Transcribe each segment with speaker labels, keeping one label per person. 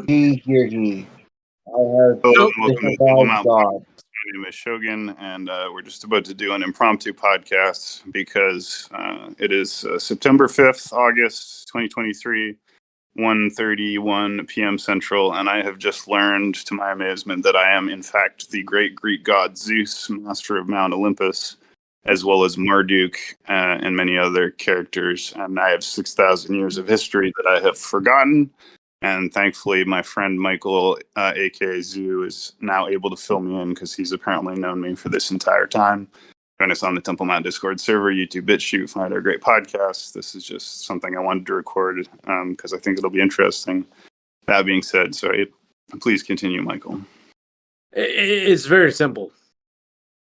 Speaker 1: He, here, he. I have
Speaker 2: Hello and welcome to Temple
Speaker 1: disavowed
Speaker 2: Mount
Speaker 1: God.
Speaker 2: Podcast. My name is Shogun, and we're just about to do an impromptu podcast because it is September 5th, August 2023, 1:31 p.m. Central, and I have just learned, to my amazement, that I am, in fact, the great Greek god Zeus, master of Mount Olympus, as well as Marduk and many other characters. And I have 6,000 years of history that I have forgotten. And thankfully, my friend Michael, aka Zoo, is now able to fill me in because he's apparently known me for this entire time. Join us on the Temple Mount Discord server, YouTube BitChute, find our great podcast. This is just something I wanted to record because I think it'll be interesting. That being said, sorry, please continue, Michael.
Speaker 3: It's very simple.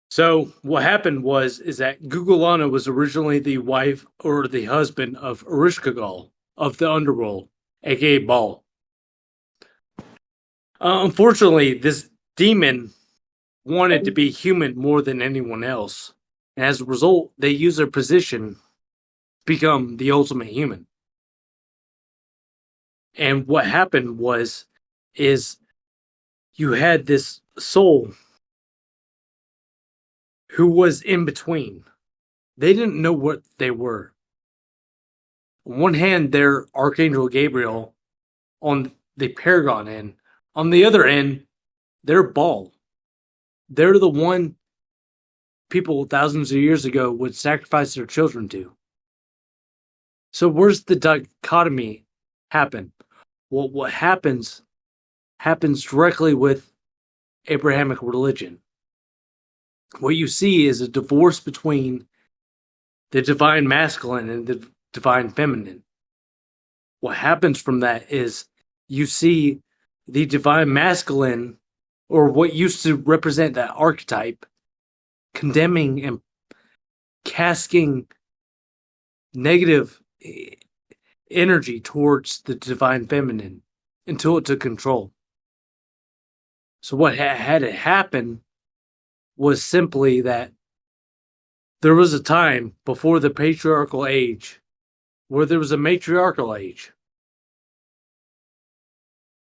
Speaker 3: So what happened is that Gugulana was originally the wife or the husband of Ereshkigal of the underworld, aka Baal. Unfortunately, this demon wanted to be human more than anyone else. And as a result, they used their position to become the ultimate human. And what happened is you had this soul who was in between. They didn't know what they were. On one hand, they're Archangel Gabriel on the Paragon end. On the other end, they're Baal. They're the one people thousands of years ago would sacrifice their children to. So where's the dichotomy happen? Well, what happens directly with Abrahamic religion. What you see is a divorce between the divine masculine and the divine feminine. What happens from that is you see the divine masculine, or what used to represent that archetype, condemning and casting negative energy towards the divine feminine until it took control. So what had it happen was simply that there was a time before the patriarchal age where there was a matriarchal age.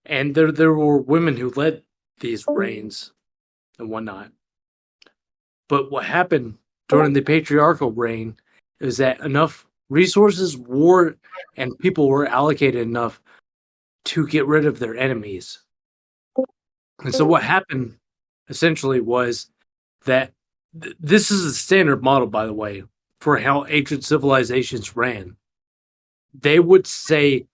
Speaker 3: And there were women who led these reigns and whatnot. But what happened during the patriarchal reign is that enough resources and people were allocated enough to get rid of their enemies. And so what happened essentially was that this is a standard model, by the way, for how ancient civilizations ran. They would say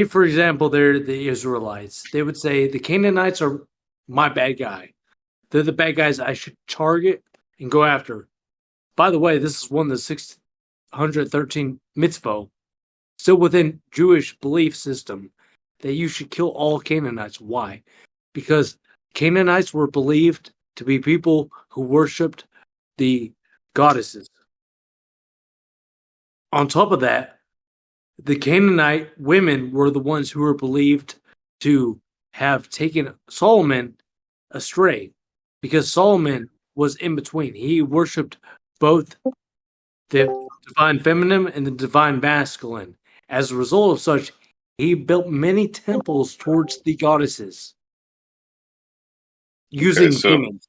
Speaker 3: for example, they're the Israelites. They would say the Canaanites are my bad guy. They're the bad guys I should target and go after. By the way, this is one of the 613 mitzvot, still within Jewish belief system, that you should kill all Canaanites. Why? Because Canaanites were believed to be people who worshipped the goddesses. On top of that, the Canaanite women were the ones who were believed to have taken Solomon astray, because Solomon was in between. He worshipped both the divine feminine and the divine masculine. As a result of such, he built many temples towards the goddesses using humans.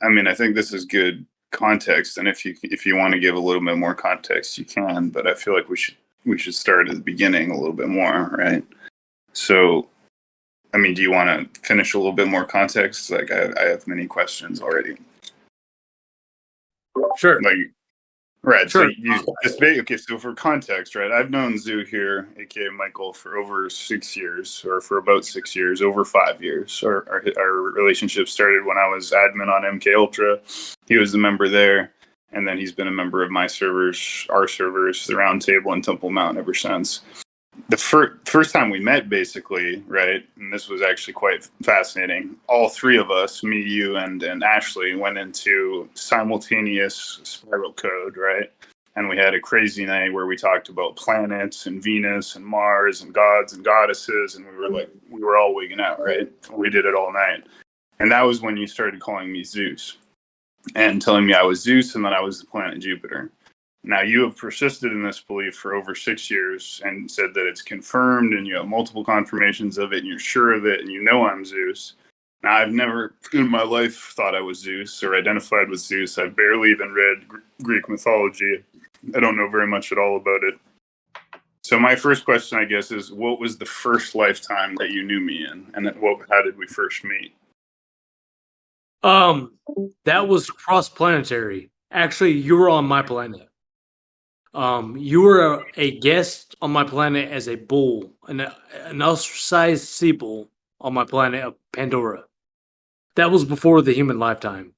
Speaker 2: I mean, I think this is good context, and if you want to give a little bit more context, you can. But I feel like we should start at the beginning a little bit more, right? So, I mean, do you want to finish a little bit more context? Like, I have many questions already.
Speaker 3: Sure.
Speaker 2: Like, right.
Speaker 3: Sure.
Speaker 2: So for context, right? I've known Zoo here, aka Michael, for over 6 years, or for about 6 years, over 5 years. Our relationship started when I was admin on MK Ultra. He was a member there. And then he's been a member of my servers, our servers, the Round Table, and Temple Mount ever since. The first time we met, basically, right, and this was actually quite fascinating, all three of us, me, you, and Ashley, went into simultaneous spiral code, right? And we had a crazy night where we talked about planets and Venus and Mars and gods and goddesses, and we were all wigging out, right? We did it all night. And that was when you started calling me Zeus and telling me I was Zeus and that I was the planet Jupiter. Now, you have persisted in this belief for over 6 years and said that it's confirmed and you have multiple confirmations of it and you're sure of it and you know I'm Zeus. Now, I've never in my life thought I was Zeus or identified with Zeus. I've barely even read Greek mythology. I don't know very much at all about it. So my first question, I guess, is what was the first lifetime that you knew me in? And how did we first meet?
Speaker 3: That was cross-planetary. Actually, you were on my planet. You were a guest on my planet as a bull, an ostracized sea bull on my planet of Pandora. That was before the human lifetime.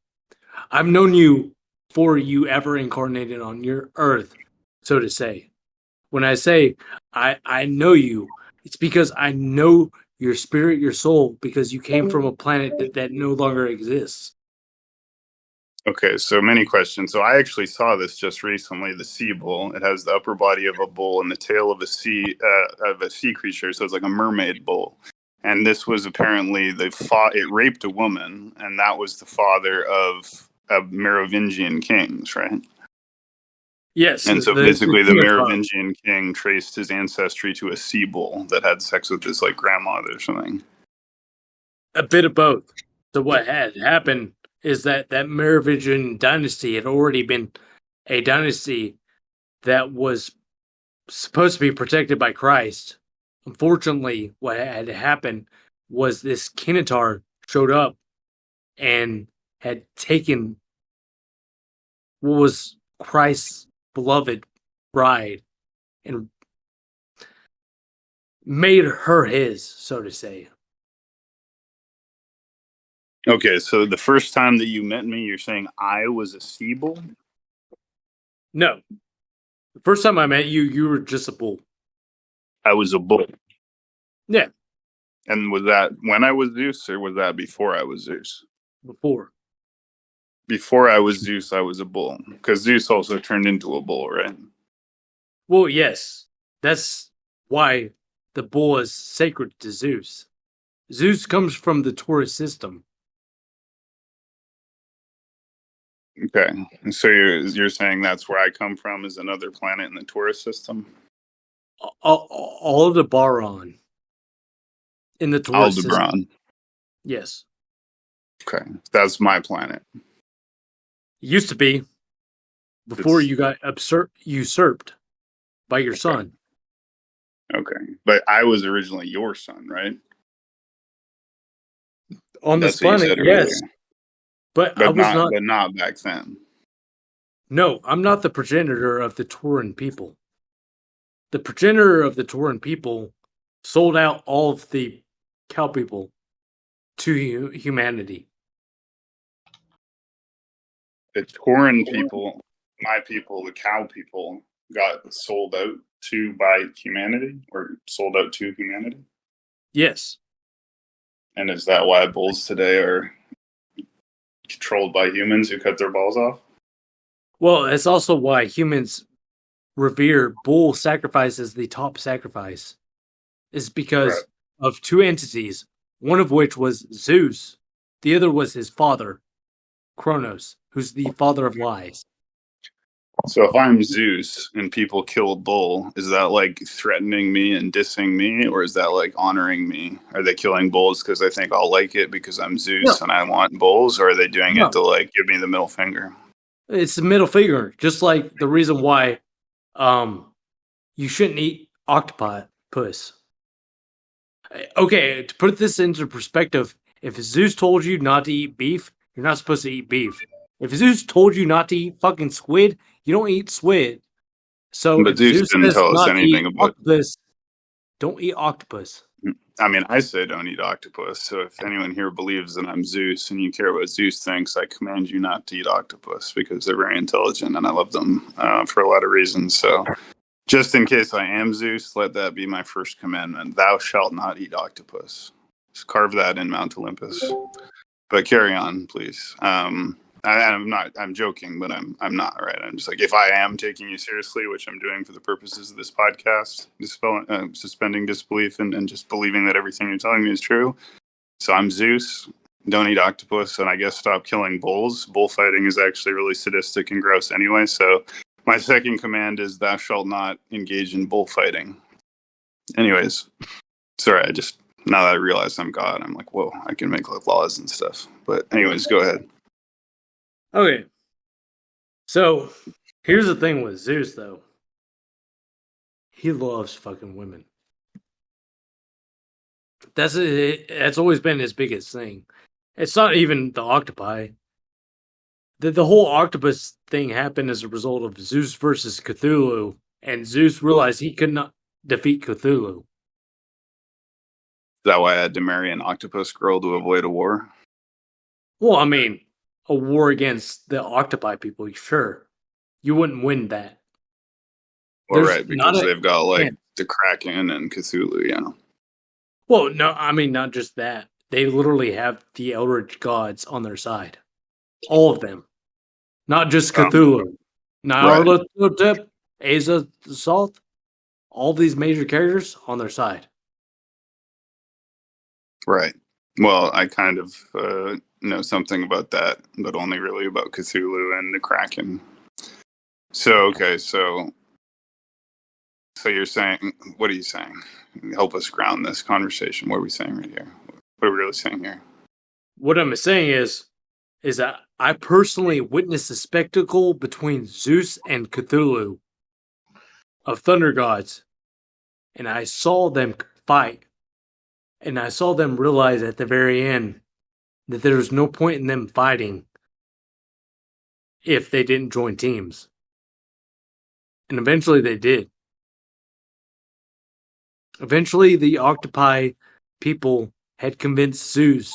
Speaker 3: I've known you before you ever incarnated on your Earth, so to say. When I say I know you, it's because I know your spirit, your soul, because you came from a planet that no longer exists.
Speaker 2: Okay, so many questions. So I actually saw this just recently. The sea bull. It has the upper body of a bull and the tail of a sea creature. So it's like a mermaid bull. And this was apparently it raped a woman, and that was the father of Merovingian kings, right?
Speaker 3: Yes,
Speaker 2: And so basically, the
Speaker 3: Minotaur.
Speaker 2: Merovingian king traced his ancestry to a sea bull that had sex with his like grandmother or something.
Speaker 3: A bit of both. So what had happened is that Merovingian dynasty had already been a dynasty that was supposed to be protected by Christ. Unfortunately, what had happened was this Kinatar showed up and had taken what was Christ's beloved bride and made her his, so to say.
Speaker 2: Okay, so the first time that you met me, you're saying I was a sea bull?
Speaker 3: No. The first time I met you, you were just a bull.
Speaker 2: I was a bull.
Speaker 3: Yeah.
Speaker 2: And was that when I was Zeus, or was that before I was Zeus?
Speaker 3: Before.
Speaker 2: Before I was Zeus, I was a bull. Because Zeus also turned into a bull, right?
Speaker 3: Well, yes. That's why the bull is sacred to Zeus. Zeus comes from the Taurus system.
Speaker 2: Okay. And so you're saying that's where I come from, is another planet in the Taurus system?
Speaker 3: Aldebaran in the Taurus system.
Speaker 2: Aldebaran.
Speaker 3: Yes.
Speaker 2: Okay. That's my planet.
Speaker 3: It used to be before you got usurped by your son.
Speaker 2: Okay. But I was originally your son, right?
Speaker 3: On
Speaker 2: That's
Speaker 3: this
Speaker 2: what you
Speaker 3: planet,
Speaker 2: said
Speaker 3: yes.
Speaker 2: earlier.
Speaker 3: But I was not.
Speaker 2: But not back then.
Speaker 3: No, I'm not the progenitor of the Tauran people. The progenitor of the Tauran people sold out all of the cow people to humanity.
Speaker 2: The Tauran people, my people, the cow people, got sold out by humanity, or sold out to humanity?
Speaker 3: Yes.
Speaker 2: And is that why bulls today are controlled by humans who cut their balls off?
Speaker 3: Well, it's also why humans revere bull sacrifice as the top sacrifice. Is because of two entities, one of which was Zeus, the other was his father, Kronos, who's the father of lies.
Speaker 2: So if I'm Zeus and people kill a bull, is that like threatening me and dissing me, or is that like honoring me? Are they killing bulls because they think I'll like it because I'm Zeus and I want bulls, or are they doing it to like give me the middle finger?
Speaker 3: It's the middle finger, just like the reason why you shouldn't eat octopus. Okay, to put this into perspective, if Zeus told you not to eat beef, you're not supposed to eat beef. If Zeus told you not to eat fucking squid, you don't eat squid. So
Speaker 2: But
Speaker 3: if
Speaker 2: Zeus
Speaker 3: Zeus
Speaker 2: didn't
Speaker 3: says
Speaker 2: tell us
Speaker 3: not to
Speaker 2: anything
Speaker 3: eat
Speaker 2: about.
Speaker 3: octopus, don't eat octopus.
Speaker 2: I mean, I say don't eat octopus. So if anyone here believes that I'm Zeus and you care what Zeus thinks, I command you not to eat octopus because they're very intelligent and I love them for a lot of reasons. So just in case I am Zeus, let that be my first commandment. Thou shalt not eat octopus. Just carve that in Mount Olympus. But carry on, please. I'm joking, but I'm not, right? I'm just like, if I am taking you seriously, which I'm doing for the purposes of this podcast, suspending disbelief and just believing that everything you're telling me is true. So I'm Zeus. Don't eat octopus, and I guess stop killing bulls. Bullfighting is actually really sadistic and gross anyway. So My second command is thou shalt not engage in bullfighting. Anyways, sorry, now that I realize I'm God, I'm like, whoa, I can make like laws and stuff. But anyways, go ahead.
Speaker 3: Okay. So here's the thing with Zeus, though. He loves fucking women. That's always been his biggest thing. It's not even the octopi. The whole octopus thing happened as a result of Zeus versus Cthulhu, and Zeus realized he could not defeat Cthulhu.
Speaker 2: Is that why I had to marry an octopus girl to avoid a war?
Speaker 3: Well, I mean, a war against the octopi people, sure. You wouldn't win that.
Speaker 2: Well,
Speaker 3: There's
Speaker 2: right,
Speaker 3: not
Speaker 2: because
Speaker 3: a-
Speaker 2: they've got like
Speaker 3: yeah.
Speaker 2: the Kraken and Cthulhu, yeah.
Speaker 3: Well, no, I mean, not just that. They literally have the Eldritch gods on their side. All of them. Not just Cthulhu.
Speaker 2: Right.
Speaker 3: Nyarlathotep, Asa the Salt, all these major characters on their side.
Speaker 2: Right. Well, I kind of know something about that, but only really about Cthulhu and the Kraken. So, okay, so you're saying, what are you saying? Help us ground this conversation. What are we saying right here? What are we really saying here?
Speaker 3: What I'm saying is that I personally witnessed the spectacle between Zeus and Cthulhu of thunder gods, and I saw them fight, and I saw them realize at the very end that there was no point in them fighting if they didn't join teams. And eventually they did. Eventually the octopi people had convinced Zeus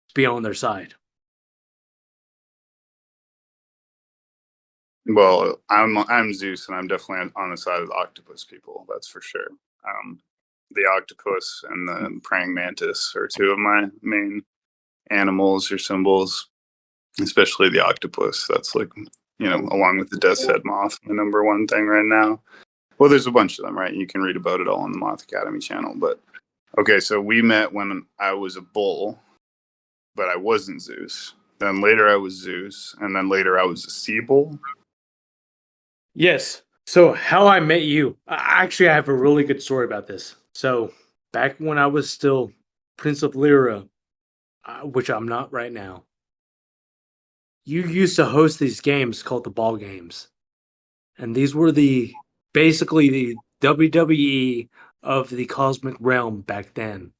Speaker 3: to be on their side.
Speaker 2: Well, I'm Zeus, and I'm definitely on the side of the octopus people. That's for sure. The octopus and the praying mantis are two of my main animals or symbols, especially the octopus. That's like, along with the death's head moth, the number one thing right now. Well, there's a bunch of them, right? You can read about it all on the Moth Academy channel. But okay, so we met when I was a bull, but I wasn't Zeus. Then later I was Zeus, and then later I was a sea bull.
Speaker 3: Yes. So how I met you. Actually, I have a really good story about this. So back when I was still Prince of Lyra, which I'm not right now, you used to host these games called the ball games. And these were basically the WWE of the cosmic realm back then.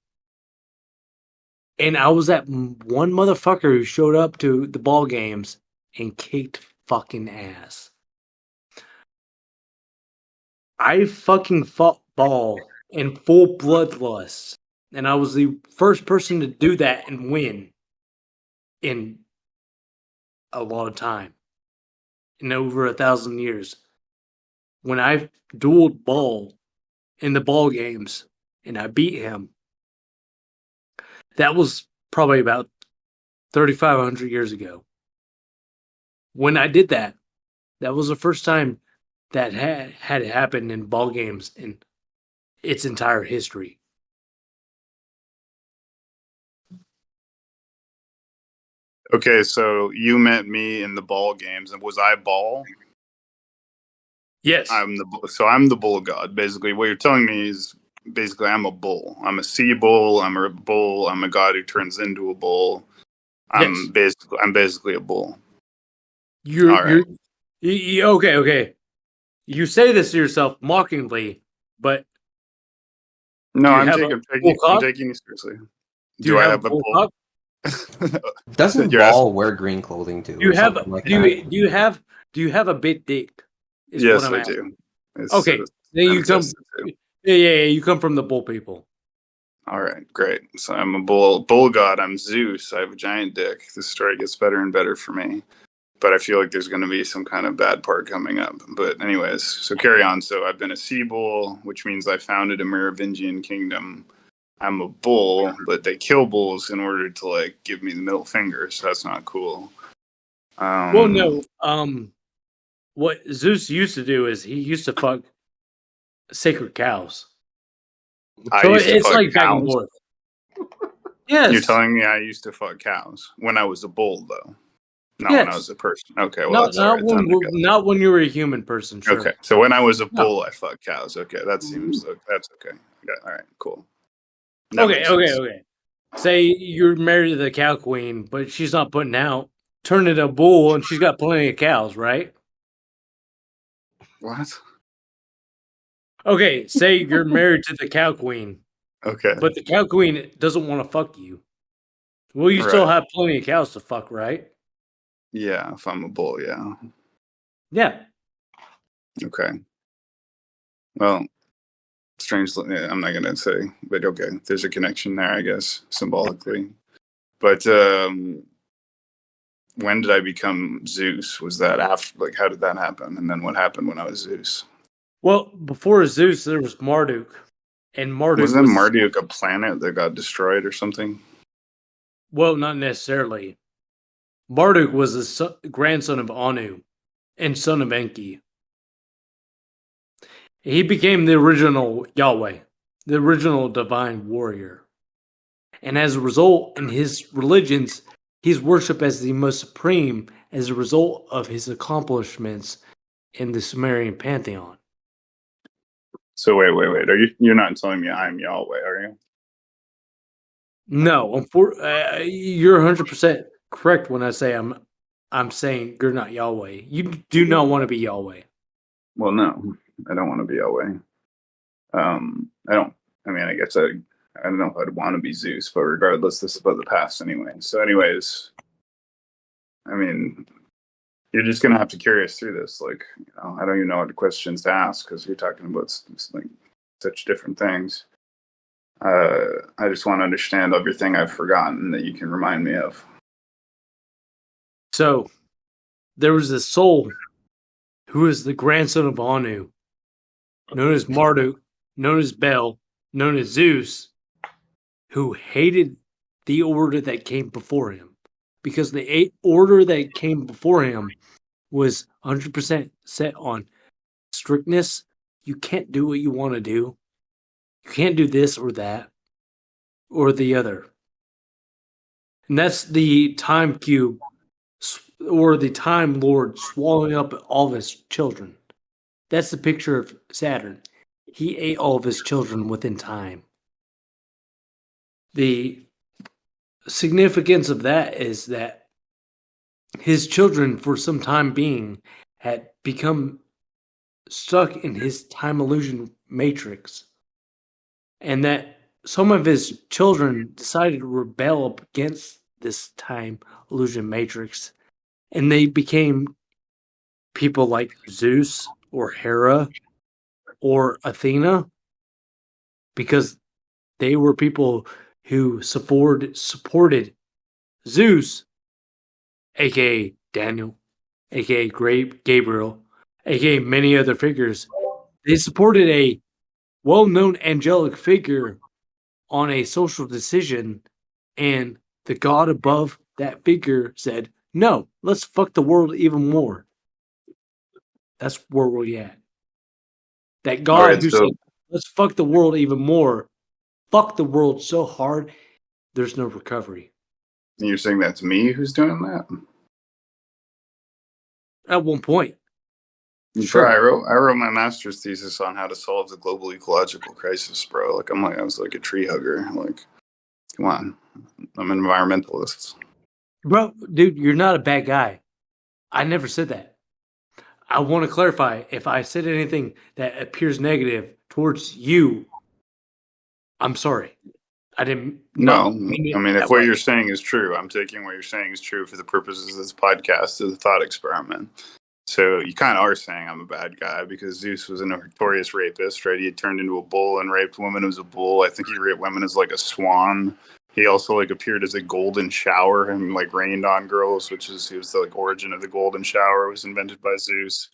Speaker 3: And I was that one motherfucker who showed up to the ball games and kicked fucking ass. I fucking fought ball in full bloodlust. And I was the first person to do that and win in a lot of time. In over 1,000 years. When I dueled ball in the ball games and I beat him, that was probably about 3,500 years ago. When I did that, that was the first time that had happened in ball games in its entire history.
Speaker 2: Okay, so you met me in the ball games, and was I ball?
Speaker 3: Yes.
Speaker 2: I'm the bull god. Basically, what you're telling me is basically I'm a bull. I'm a sea bull. I'm a bull. I'm a god who turns into a bull. I'm basically a bull.
Speaker 3: You're okay. You say this to yourself mockingly, but
Speaker 2: No,
Speaker 3: do you
Speaker 2: I'm
Speaker 3: have
Speaker 2: taking
Speaker 3: a bull cock?
Speaker 2: I'm taking you seriously.
Speaker 3: Do you
Speaker 2: I
Speaker 3: have a
Speaker 2: have a
Speaker 3: bull
Speaker 2: bull?
Speaker 3: cock?
Speaker 4: Doesn't
Speaker 2: You're
Speaker 4: Ball
Speaker 2: asking-
Speaker 4: wear green clothing too?
Speaker 3: Do you
Speaker 4: or
Speaker 3: have
Speaker 4: something like
Speaker 3: do
Speaker 4: that?
Speaker 3: you have a big dick? Is
Speaker 2: Yes,
Speaker 3: what I'm
Speaker 2: I
Speaker 3: asking.
Speaker 2: do. It's,
Speaker 3: Okay, then you
Speaker 2: I'm
Speaker 3: come.
Speaker 2: tested too.
Speaker 3: Yeah. You come from the bull people.
Speaker 2: All right, great. So I'm a bull god. I'm Zeus. I have a giant dick. This story gets better and better for me. But I feel like there's going to be some kind of bad part coming up. But anyways, so carry on. So I've been a sea bull, which means I founded a Merovingian kingdom. I'm a bull, but they kill bulls in order to like give me the middle finger. So that's not cool.
Speaker 3: Well, no. What Zeus used to do is he used to fuck sacred cows.
Speaker 2: I
Speaker 3: So
Speaker 2: used to
Speaker 3: it's
Speaker 2: fuck
Speaker 3: like back and
Speaker 2: cows.
Speaker 3: forth. Yes.
Speaker 2: You're telling me I used to fuck cows when I was a bull, though. Not when I
Speaker 3: Yes.
Speaker 2: was a person. Okay, well that's all
Speaker 3: Not
Speaker 2: right then.
Speaker 3: not when you were a human person. Sure.
Speaker 2: Okay, so when I was a
Speaker 3: No.
Speaker 2: bull, I fucked cows. Okay, that seems that's okay. Yeah, all right, cool. That
Speaker 3: Okay.
Speaker 2: makes
Speaker 3: Okay.
Speaker 2: sense.
Speaker 3: Okay. Say you're married to the cow queen, but she's not putting out. Turn it a bull, and she's got plenty of cows, right?
Speaker 2: What?
Speaker 3: Okay. Say you're married to the cow queen,
Speaker 2: Okay,
Speaker 3: but the cow queen doesn't want to fuck you. Well, you still
Speaker 2: right.
Speaker 3: have plenty of cows to fuck, right?
Speaker 2: Yeah, if I'm a bull, yeah.
Speaker 3: Yeah.
Speaker 2: Okay. Well, strangely, yeah, I'm not gonna say, but okay, there's a connection there, I guess, symbolically. But when did I become Zeus? Was that after? Like, how did that happen? And then what happened when I was Zeus?
Speaker 3: Well, before Zeus, there was Marduk, and Marduk
Speaker 2: Wasn't
Speaker 3: was
Speaker 2: Marduk a planet that got destroyed or something?
Speaker 3: well, not necessarily. Marduk was the grandson of Anu and son of Enki. He became the original Yahweh, the original divine warrior. And as a result, in his religions, he's worshipped as the most supreme as a result of his accomplishments in the Sumerian pantheon.
Speaker 2: So wait. You're not telling me I'm Yahweh, are you?
Speaker 3: No, you're 100% correct when I say I'm saying you're not Yahweh. You do not want to be Yahweh.
Speaker 2: Well, no, I don't want to be Yahweh. I don't. I mean, I guess I don't know if I'd want to be Zeus, but regardless, this is about the past anyway. So, anyways, I mean, you're just gonna have to carry us through this. Like, I don't even know what questions to ask because you're talking about like such different things. I just want to understand everything I've forgotten that you can remind me of.
Speaker 3: So there was this soul who is the grandson of Anu, known as Marduk, known as Bel, known as Zeus, who hated the order that came before him. Because the order that came before him was 100% set on strictness. You can't do what you want to do. You can't do this or that or the other. And that's the time cube or the time lord swallowing up all of his children. That's the picture of Saturn. He ate all of his children within time. The significance of that is that his children, for some time being, had become stuck in his time illusion matrix. And that some of his children decided to rebel against this time illusion matrix. And they became people like Zeus or Hera or Athena because they were people who supported Zeus, aka Daniel, aka Gabriel, aka many other figures. They supported a well-known angelic figure on a social decision, and the god above that figure said, "No, let's fuck the world even more." That's where we're at. That
Speaker 2: All
Speaker 3: god
Speaker 2: right,
Speaker 3: who
Speaker 2: so
Speaker 3: said, "Let's fuck the world even more," fuck the world so hard, there's no recovery.
Speaker 2: you're saying that's me who's doing that?
Speaker 3: At one point.
Speaker 2: Bro,
Speaker 3: Sure.
Speaker 2: I wrote my master's thesis on how to solve the global ecological crisis, bro. Like I was like a tree hugger. Like, come on, I'm an environmentalist.
Speaker 3: Bro, dude, you're not a bad guy. I never said that. I want to clarify if I said anything that appears negative towards you, I'm sorry. I didn't
Speaker 2: No,
Speaker 3: mean
Speaker 2: I
Speaker 3: it
Speaker 2: mean if
Speaker 3: that
Speaker 2: what
Speaker 3: way.
Speaker 2: you're saying is true, I'm taking what you're saying is true for the purposes of this podcast as a thought experiment. So you kind of are saying I'm a bad guy because Zeus was a notorious rapist, right? He had turned into a bull and raped women as a bull. I think he raped women as like a swan. He also like appeared as a golden shower and like rained on girls, he was the like origin of the golden shower. It was invented by Zeus.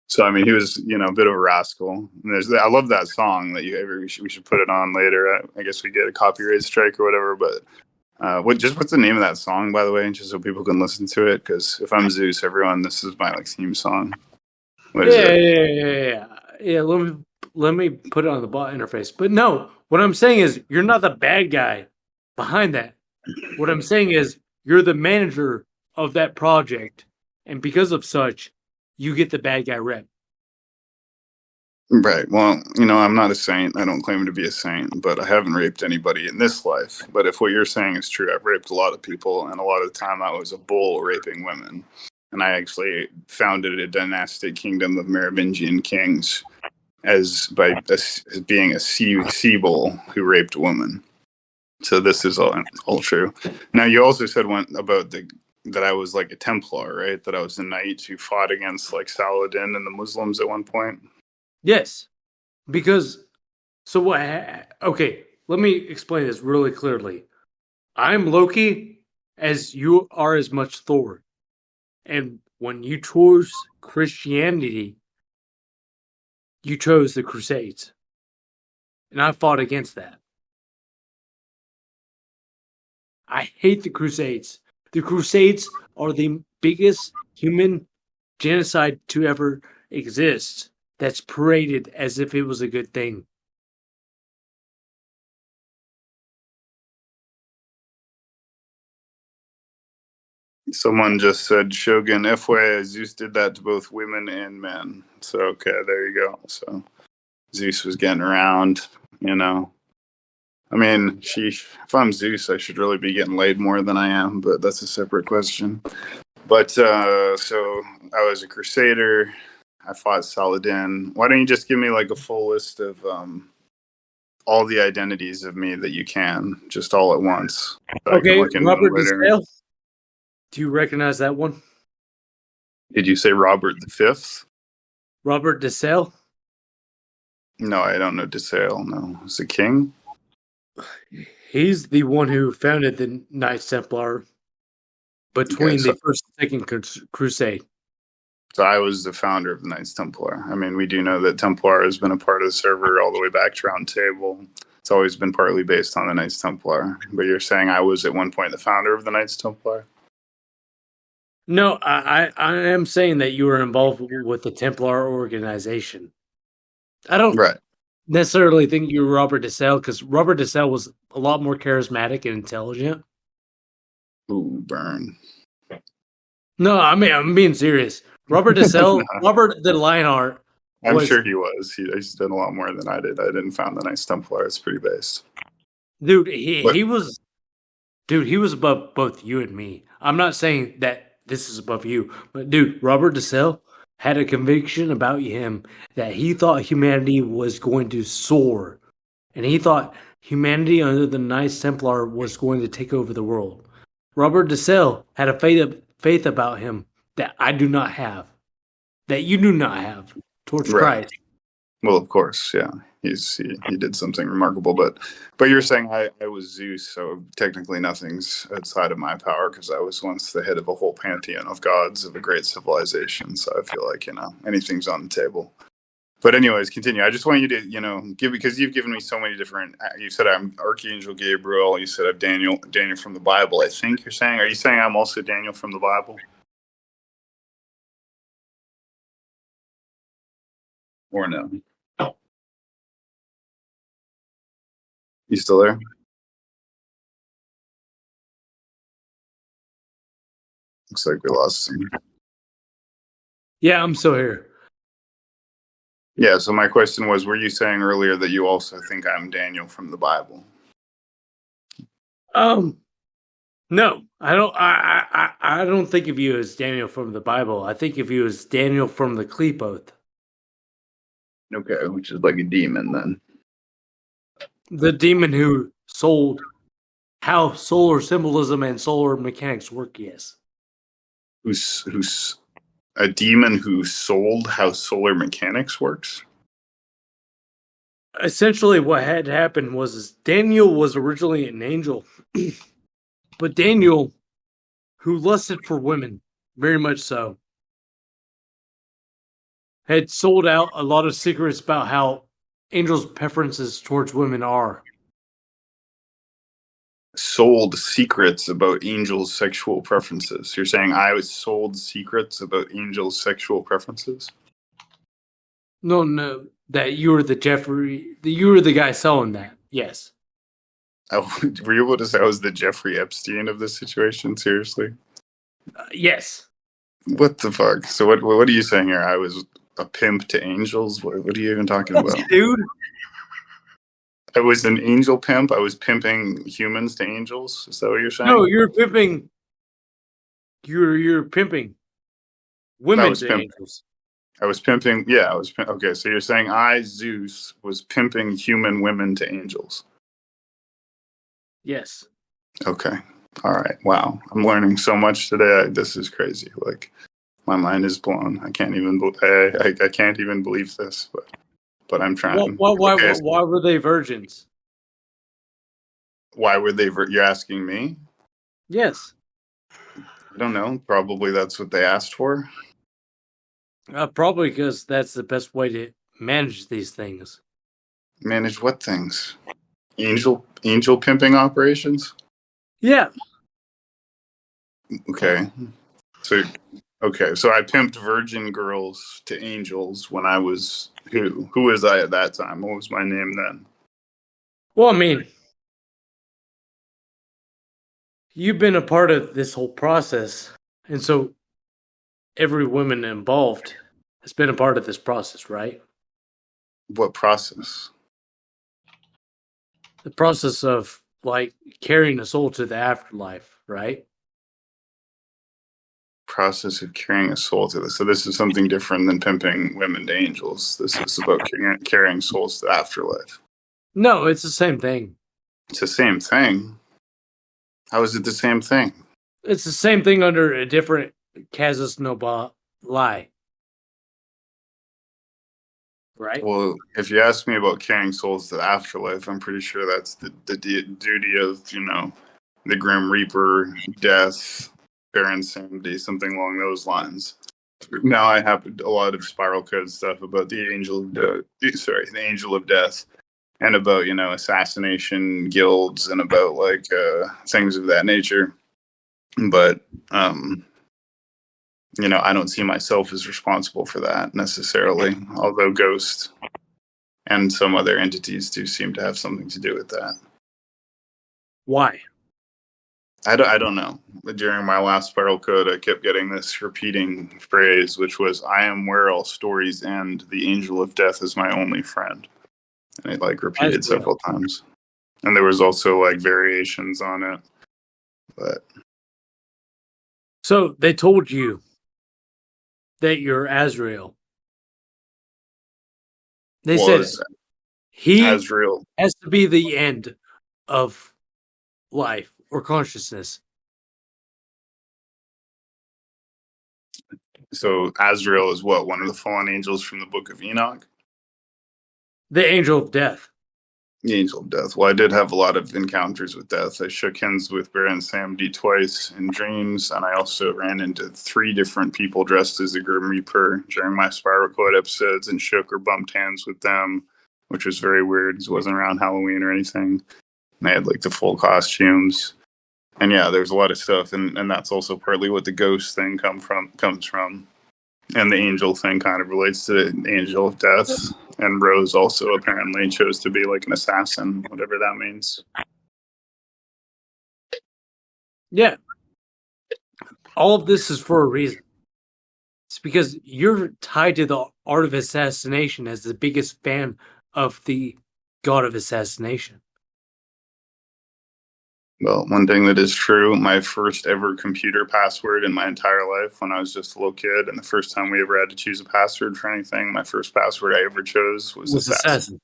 Speaker 2: So I mean, he was a bit of a rascal. And I love that song that we should put it on later. I guess we get a copyright strike or whatever, but. What's the name of that song, by the way, just so people can listen to it? Because if I'm Zeus, everyone, this is my like theme song. What is it?
Speaker 3: Yeah. Let me put it on the bot interface. But no, what I'm saying is you're not the bad guy behind that. What I'm saying is you're the manager of that project, and because of such, you get the bad guy rep.
Speaker 2: Right. Well, I'm not a saint. I don't claim to be a saint, but I haven't raped anybody in this life. But if what you're saying is true, I've raped a lot of people, and a lot of the time I was a bull raping women. And I actually founded a dynastic kingdom of Merovingian kings as being a sea bull who raped a woman. So this is all true. Now, you also said that I was like a Templar, right? That I was a knight who fought against like Saladin and the Muslims at one point.
Speaker 3: Yes, because okay, let me explain this really clearly. I'm Loki as you are as much Thor. And when you chose Christianity, you chose the Crusades. And I fought against that. I hate the Crusades. The Crusades are the biggest human genocide to ever exist that's paraded as if it was a good thing.
Speaker 2: Someone just said Shogun Ifwe, Zeus did that to both women and men. So okay, there you go. So Zeus was getting around, I mean, if I'm Zeus, I should really be getting laid more than I am, but that's a separate question. But so I was a crusader. I fought Saladin. Why don't you just give me like a full list of all the identities of me that you can, just all at once? So
Speaker 3: okay, Robert DeSale. Do you recognize that one?
Speaker 2: Did you say Robert V?
Speaker 3: Robert DeSale?
Speaker 2: No, I don't know DeSale. No, is it king?
Speaker 3: He's the one who founded the Knights Templar between the First and Second Crusade.
Speaker 2: So I was the founder of the Knights Templar. I mean, we do know that Templar has been a part of the server all the way back to Round Table. It's always been partly based on the Knights Templar. But you're saying I was at one point the founder of the Knights Templar?
Speaker 3: No, I am saying that you were involved with the Templar organization. I don't necessarily think you were Robert DeSale, because Robert DeSale was a lot more charismatic and intelligent.
Speaker 2: Ooh, burn.
Speaker 3: No, I mean, I'm being serious. Robert DeSale, Robert the Lionheart.
Speaker 2: I'm sure he was. He just did a lot more than I did. I didn't found the Knights Templar. It's pretty based.
Speaker 3: Dude, he was above both you and me. I'm not saying that this is above you, but dude, Robert DeSale had a conviction about him that he thought humanity was going to soar. And he thought humanity under the Knights Templar was going to take over the world. Robert DeSale had a faith about him that I do not have, that you do not have towards Christ.
Speaker 2: Well, of course, yeah. He did something remarkable, but you're saying I was Zeus, so technically nothing's outside of my power because I was once the head of a whole pantheon of gods of a great civilization. So I feel like anything's on the table. But anyways, continue. I just want you to because you've given me so many different. You said I'm Archangel Gabriel. You said I'm Daniel from the Bible. I think you're saying. Are you saying I'm also Daniel from the Bible? Or no? You still there? Looks like we lost him.
Speaker 3: Yeah, I'm still here.
Speaker 2: Yeah, so my question was, were you saying earlier that you also think I'm Daniel from the Bible?
Speaker 3: No, I don't. I don't think of you as Daniel from the Bible. I think of you as Daniel from the Kleepoth.
Speaker 2: Okay, which is like a demon then.
Speaker 3: The demon who sold how solar symbolism and solar mechanics work. Yes.
Speaker 2: Who's a demon who sold how solar mechanics works?
Speaker 3: Essentially, what had happened was Daniel was originally an angel, but Daniel, who lusted for women, very much so, had sold out a lot of secrets about how angels' preferences towards women are.
Speaker 2: Sold secrets about angels' sexual preferences. You're saying I was sold secrets about angels' sexual preferences?
Speaker 3: No, that you were you were the guy selling that. Yes.
Speaker 2: Were you able to say I was the Jeffrey Epstein of this situation? Seriously?
Speaker 3: Yes.
Speaker 2: What the fuck? So what are you saying here? I was a pimp to angels? What are you even talking
Speaker 3: Yes,
Speaker 2: about?
Speaker 3: dude.
Speaker 2: I was an angel pimp. I was pimping humans to angels. Is that what you're saying?
Speaker 3: No, you're pimping. You're pimping
Speaker 2: I
Speaker 3: women
Speaker 2: was
Speaker 3: to
Speaker 2: pimp.
Speaker 3: angels.
Speaker 2: I was pimping. Yeah, I was. Okay, so you're saying I, Zeus, was pimping human women to angels.
Speaker 3: Yes.
Speaker 2: Okay. All right. Wow. I'm learning so much today. This is crazy. Like my mind is blown. I can't even. I can't even believe this. But I'm trying. Okay.
Speaker 3: Why were they virgins?
Speaker 2: Why were they? You're asking me?
Speaker 3: Yes.
Speaker 2: I don't know. Probably that's what they asked for.
Speaker 3: Probably because that's the best way to manage these things.
Speaker 2: Manage what things? Angel pimping operations.
Speaker 3: Yeah.
Speaker 2: Okay. So okay. So I pimped virgin girls to angels when I was who? Who was I at that time? What was my name then?
Speaker 3: Well, I mean, you've been a part of this whole process, and so every woman involved has been a part of this process, right?
Speaker 2: What process?
Speaker 3: The process of like carrying a soul to the afterlife, right?
Speaker 2: Process of carrying a soul to this. So this is something different than pimping women to angels. This is about carrying souls to the afterlife.
Speaker 3: No, it's the same thing.
Speaker 2: It's the same thing. How is it the same thing?
Speaker 3: It's the same thing under a different casus nobis lie, right?
Speaker 2: Well, if you ask me about carrying souls to the afterlife, I'm pretty sure that's the duty of, the Grim Reaper, death, Baron Samedi, something along those lines. Now I have a lot of spiral code stuff about the the angel of death, and about assassination guilds and about like things of that nature. But I don't see myself as responsible for that necessarily, although Ghost and some other entities do seem to have something to do with that.
Speaker 3: Why?
Speaker 2: I don't know. During my last spiral code, I kept getting this repeating phrase, which was, "I am where all stories end. The angel of death is my only friend." And it like
Speaker 3: As
Speaker 2: repeated
Speaker 3: real.
Speaker 2: several times. And there was also like variations on it. But
Speaker 3: So they told you that you're Azrael. They said
Speaker 2: was
Speaker 3: he
Speaker 2: Azrael.
Speaker 3: has to be the end of life or consciousness.
Speaker 2: So Azrael is what? One of the fallen angels from the book of Enoch?
Speaker 3: The angel of death.
Speaker 2: The angel of death. Well, I did have a lot of encounters with death. I shook hands with Baron Samedi twice in dreams, and I also ran into 3 different people dressed as the Grim Reaper during my Spiral Code episodes and shook or bumped hands with them, which was very weird because it wasn't around Halloween or anything. And they had like the full costumes. And yeah, there's a lot of stuff, and that's also partly what the ghost thing comes from. And the angel thing kind of relates to the angel of death. And Rose also apparently chose to be like an assassin, whatever that means.
Speaker 3: Yeah. All of this is for a reason. It's because you're tied to the art of assassination as the biggest fan of the god of assassination.
Speaker 2: Well, one thing that is true, my first ever computer password in my entire life when I was just a little kid, and the first time we ever had to choose a password for anything, my first password I ever chose was assassin.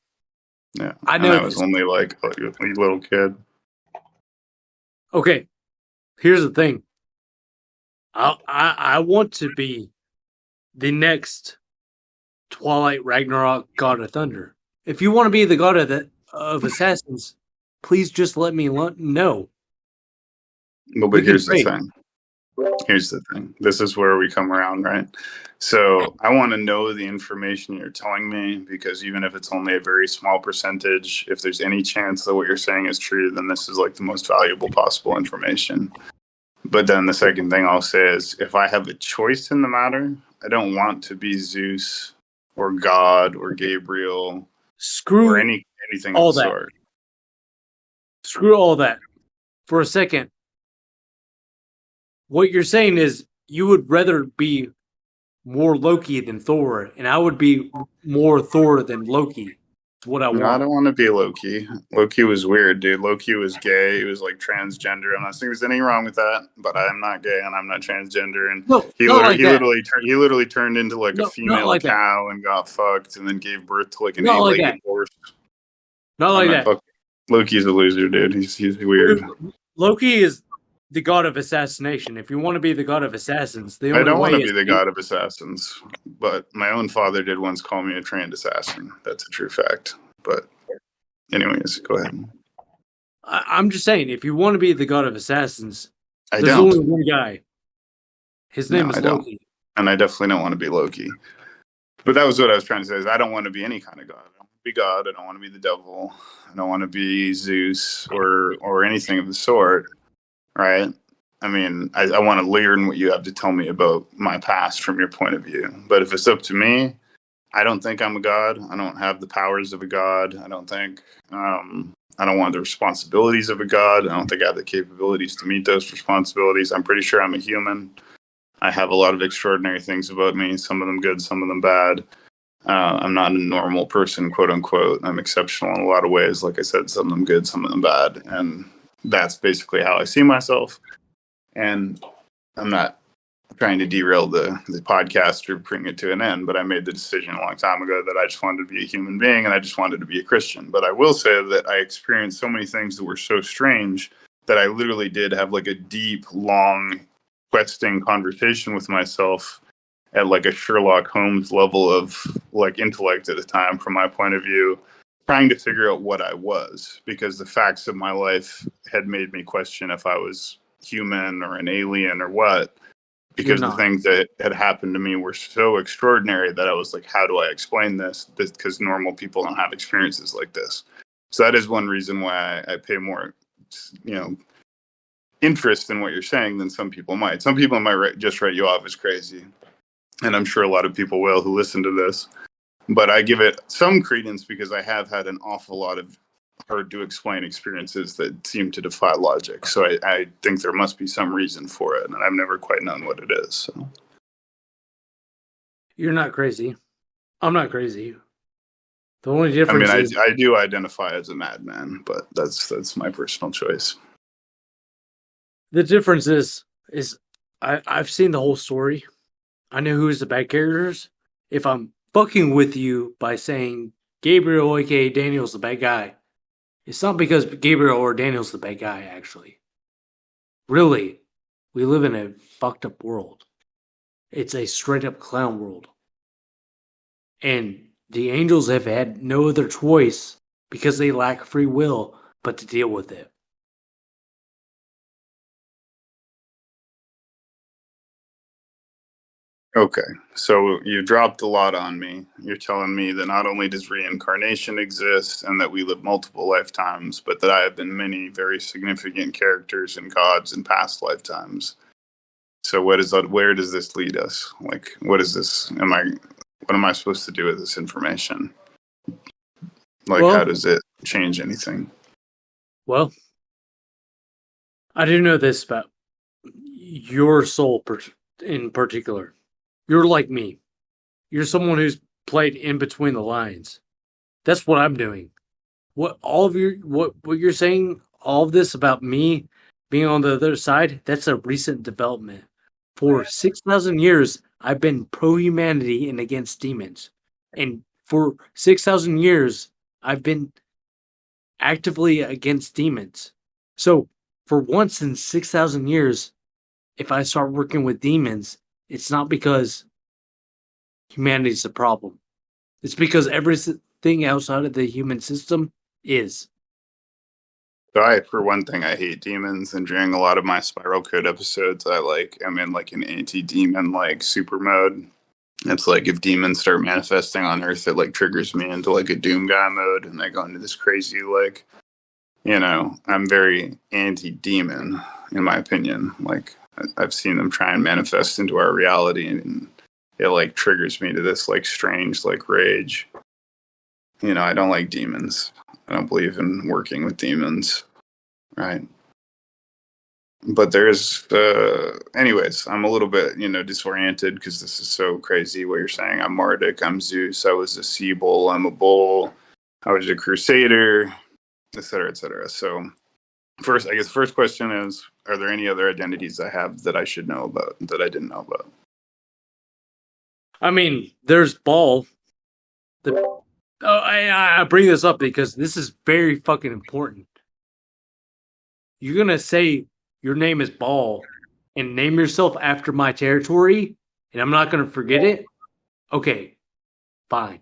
Speaker 2: Yeah.
Speaker 3: I
Speaker 2: And
Speaker 3: know
Speaker 2: I was
Speaker 3: this.
Speaker 2: only like a little kid.
Speaker 3: Okay, here's the thing. I want to be the next Twilight Ragnarok God of Thunder. If you want to be the god of assassins, please just let me know.
Speaker 2: Well,
Speaker 3: We
Speaker 2: but
Speaker 3: can
Speaker 2: here's the
Speaker 3: trade.
Speaker 2: thing. Here's the thing. This is where we come around, right? So I want to know the information you're telling me, because even if it's only a very small percentage, if there's any chance that what you're saying is true, then this is like the most valuable possible information. But then the second thing I'll say is, if I have a choice in the matter, I don't want to be Zeus or God or Gabriel or
Speaker 3: Screw
Speaker 2: anything of
Speaker 3: all
Speaker 2: the
Speaker 3: that.
Speaker 2: sort.
Speaker 3: Screw all that. For a second, what you're saying is you would rather be more Loki than Thor, and I would be more Thor than Loki. It's what I
Speaker 2: No, I
Speaker 3: want.
Speaker 2: don't want to be Loki. Loki was weird, dude. Loki was gay. He was like transgender. I'm not saying there's anything wrong with that, but I'm not gay and I'm not transgender. And
Speaker 3: No,
Speaker 2: he
Speaker 3: not
Speaker 2: literally,
Speaker 3: like that.
Speaker 2: he literally turned into like a
Speaker 3: No, not
Speaker 2: female
Speaker 3: like that.
Speaker 2: cow and got fucked, and then gave birth to like an
Speaker 3: Not like
Speaker 2: eight-legged
Speaker 3: that.
Speaker 2: horse.
Speaker 3: Not
Speaker 2: I'm
Speaker 3: like
Speaker 2: not
Speaker 3: that.
Speaker 2: fucking. Loki's a loser, dude. He's weird.
Speaker 3: Loki is the god of assassination. If you want to be the god of assassins, the
Speaker 2: I
Speaker 3: only
Speaker 2: don't want
Speaker 3: way
Speaker 2: to
Speaker 3: is
Speaker 2: be the god of assassins, but my own father did once call me a trained assassin. That's a true fact. But anyways, go ahead.
Speaker 3: I'm just saying, if you want to be the god of assassins,
Speaker 2: I
Speaker 3: there's
Speaker 2: don't.
Speaker 3: only one guy. His name
Speaker 2: No,
Speaker 3: is
Speaker 2: I don't.
Speaker 3: Loki.
Speaker 2: And I definitely don't want to be Loki. But that was what I was trying to say. Is I don't want to be any kind of god. I don't want to be God. I don't want to be the devil. I don't want to be Zeus or anything of the sort. Right? I mean, I want to learn what you have to tell me about my past from your point of view. But if it's up to me, I don't think I'm a god. I don't have the powers of a god. I don't think. I don't want the responsibilities of a god. I don't think I have the capabilities to meet those responsibilities. I'm pretty sure I'm a human. I have a lot of extraordinary things about me, some of them good, some of them bad. I'm not a normal person, quote unquote. I'm exceptional in a lot of ways. Like I said, some of them good, some of them bad. And that's basically how I see myself. And I'm not trying to derail the podcast or bring it to an end, but I made the decision a long time ago that I just wanted to be a human being and I just wanted to be a Christian. But I will say that I experienced so many things that were so strange that I literally did have like a deep, long, questing conversation with myself at like a Sherlock Holmes level of like intellect at the time, from my point of view, trying to figure out what I was, because the facts of my life had made me question if I was human or an alien or what, because the things that had happened to me were so extraordinary that I was like, how do I explain this? Because normal people don't have experiences like this. So that is one reason why I pay more, interest in what you're saying than some people might. Some people might just write you off as crazy, and I'm sure a lot of people will who listen to this. But I give it some credence because I have had an awful lot of hard to explain experiences that seem to defy logic. So I think there must be some reason for it, and I've never quite known what it is. So.
Speaker 3: You're not crazy. I'm not crazy. The only difference is
Speaker 2: I do identify as a madman, but that's my personal choice.
Speaker 3: the difference is I've seen the whole story. I know who's the bad characters. If I'm fucking with you by saying Gabriel, aka Daniel's the bad guy, it's not because Gabriel or Daniel's the bad guy, actually. Really, we live in a fucked up world. It's a straight up clown world. And the angels have had no other choice because they lack free will but to deal with it.
Speaker 2: Okay, so you dropped a lot on me. You're telling me that not only does reincarnation exist and that we live multiple lifetimes, but that I have been many very significant characters and gods in past lifetimes. So what is that? Where does this lead us? Like, what is this? What am I supposed to do with this information? Like, how does it change anything?
Speaker 3: Well, I do know this about your soul in particular. You're like me. You're someone who's played in between the lines. That's what I'm doing. What you're saying, all of this about me being on the other side, that's a recent development. For 6,000 years, I've been pro-humanity and against demons. And for 6,000 years, I've been actively against demons. So, for once in 6,000 years, if I start working with demons, it's not because humanity's the problem. It's because everything outside of the human system is.
Speaker 2: So for one thing, I hate demons, and during a lot of my Spiral Code episodes, I'm in like an anti-demon like super mode. It's like if demons start manifesting on Earth, it like triggers me into like a Doom guy mode, and I go into this crazy like, I'm very anti-demon in my opinion. Like I've seen them try and manifest into our reality, and it like triggers me to this like strange like rage. I don't like demons. I don't believe in working with demons, right? but there's, anyways, I'm a little bit, disoriented because this is so crazy what you're saying. I'm Marduk, I'm Zeus, I was a sea bull, I'm a bull, I was a crusader, et cetera, et cetera. So, first question is, are there any other identities I have that I should know about that I didn't know about?
Speaker 3: I mean, there's Ball. I bring this up because this is very fucking important. You're gonna say your name is Ball and name yourself after my territory, and I'm not gonna forget it. Okay, fine.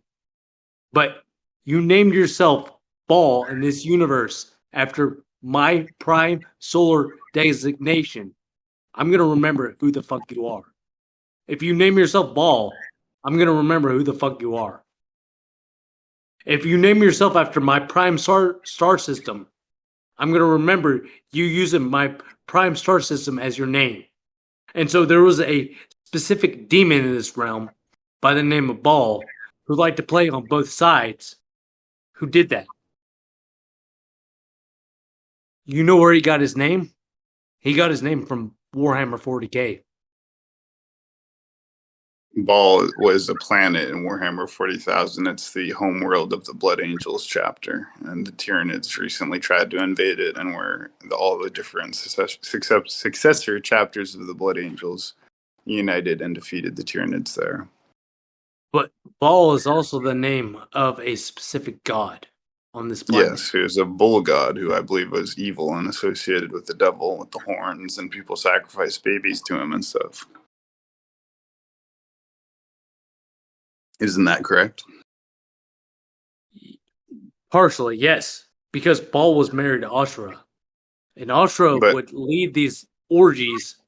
Speaker 3: But you named yourself Ball in this universe after my prime solar designation. I'm gonna remember who the fuck you are. If you name yourself Ball, I'm gonna remember who the fuck you are. If you name yourself after my prime star system, I'm going to remember you using my prime star system as your name. And so there was a specific demon in this realm by the name of Baal who liked to play on both sides who did that. You know where he got his name? He got his name from Warhammer 40k.
Speaker 2: Ball was a planet in Warhammer 40,000. It's the homeworld of the Blood Angels chapter, and the Tyranids recently tried to invade it, and were all the different successor chapters of the Blood Angels united and defeated the Tyranids there.
Speaker 3: But Baal is also the name of a specific god on this planet.
Speaker 2: Yes, he was a bull god who I believe was evil and associated with the devil with the horns, and people sacrificed babies to him and stuff. Isn't that correct?
Speaker 3: Partially, yes. Because Baal was married to Ashura. And Ashura would lead these orgies,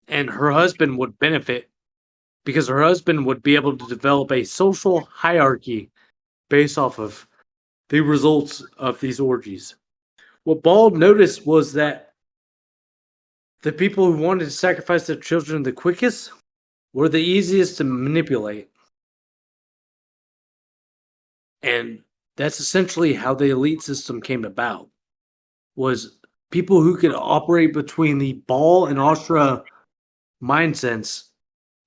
Speaker 3: and her husband would benefit because her husband would be able to develop a social hierarchy based off of the results of these orgies. What Baal noticed was that the people who wanted to sacrifice their children the quickest were the easiest to manipulate. And that's essentially how the elite system came about, was people who could operate between the Baal and Ashura mindsets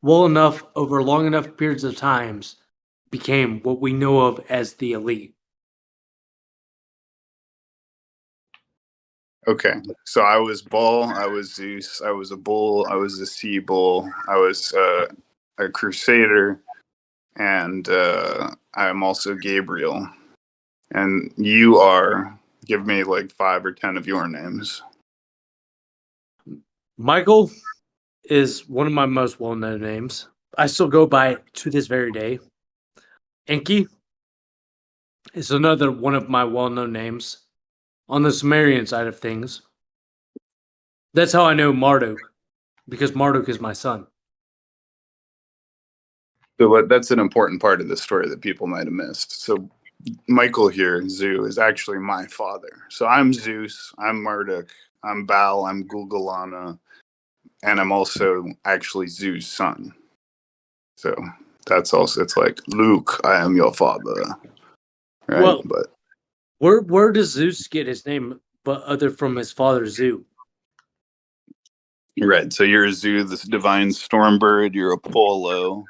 Speaker 3: well enough over long enough periods of times became what we know of as the elite.
Speaker 2: Okay, so I was Baal, I was Zeus, I was a bull, I was a sea bull, I was a crusader, and I'm also Gabriel. And you are, give me like 5 or 10 of your names.
Speaker 3: Michael is one of my most well-known names. I still go by it to this very day. Enki is another one of my well-known names on the Sumerian side of things. That's how I know Marduk, because Marduk is my son.
Speaker 2: So that's an important part of the story that people might have missed. So Michael here, Zeus, is actually my father. So I'm Zeus, I'm Marduk, I'm Baal, I'm Gulgalana, and I'm also actually Zeus' son. So that's also, it's like, Luke, I am your father. Right?
Speaker 3: Well,
Speaker 2: but
Speaker 3: where does Zeus get his name but other from his father Zeus?
Speaker 2: Right, so you're a Zeus, this divine storm bird, you're Apollo.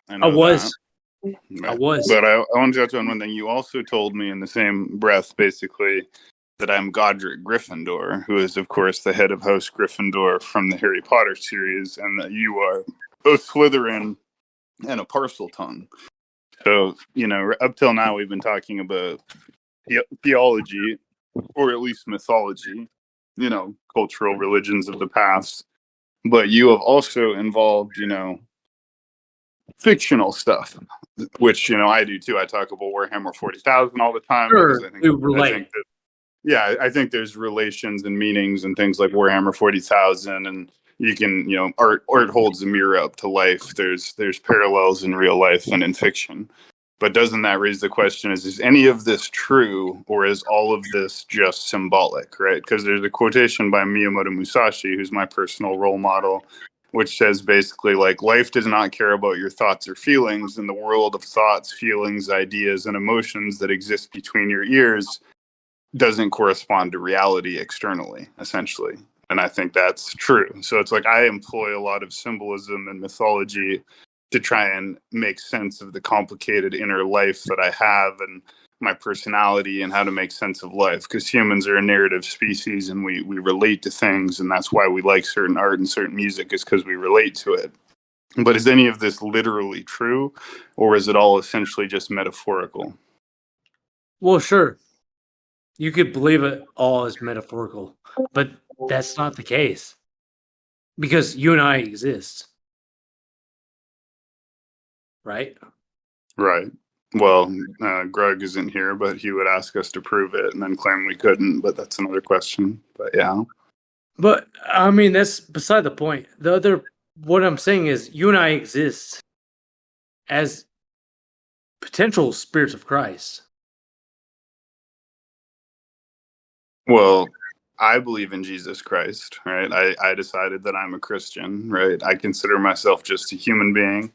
Speaker 3: I was.
Speaker 2: But
Speaker 3: I was.
Speaker 2: But I want to touch on one thing. You also told me in the same breath, basically, that I'm Godric Gryffindor, who is, of course, the head of House Gryffindor from the Harry Potter series, and that you are a Slytherin and a Parseltongue. So, up till now, we've been talking about theology, or at least mythology, cultural religions of the past. But you have also involved, fictional stuff, which I do too. I talk about Warhammer 40,000 all the time.
Speaker 3: Sure,
Speaker 2: Because
Speaker 3: we relate.
Speaker 2: I think there's relations and meanings and things like Warhammer 40,000, and you can, art holds a mirror up to life. There's parallels in real life and in fiction. But doesn't that raise the question, is any of this true, or is all of this just symbolic, right? Because there's a quotation by Miyamoto Musashi, who's my personal role model, which says basically, like, life does not care about your thoughts or feelings. In the world of thoughts, feelings, ideas, and emotions that exist between your ears doesn't correspond to reality externally, essentially. And I think that's true. So it's like I employ a lot of symbolism and mythology to try and make sense of the complicated inner life that I have and my personality and how to make sense of life, because humans are a narrative species and we relate to things, and that's why we like certain art and certain music, is because we relate to it. But is any of this literally true, or is it all essentially just metaphorical?
Speaker 3: Well, sure, you could believe it all as metaphorical, but that's not the case because you and I exist, right?
Speaker 2: Right. Well, Greg isn't here, but he would ask us to prove it and then claim we couldn't, but that's another question. But yeah.
Speaker 3: But I mean, that's beside the point. What I'm saying is, you and I exist as potential spirits of Christ.
Speaker 2: Well, I believe in Jesus Christ, right? I decided that I'm a Christian, right? I consider myself just a human being.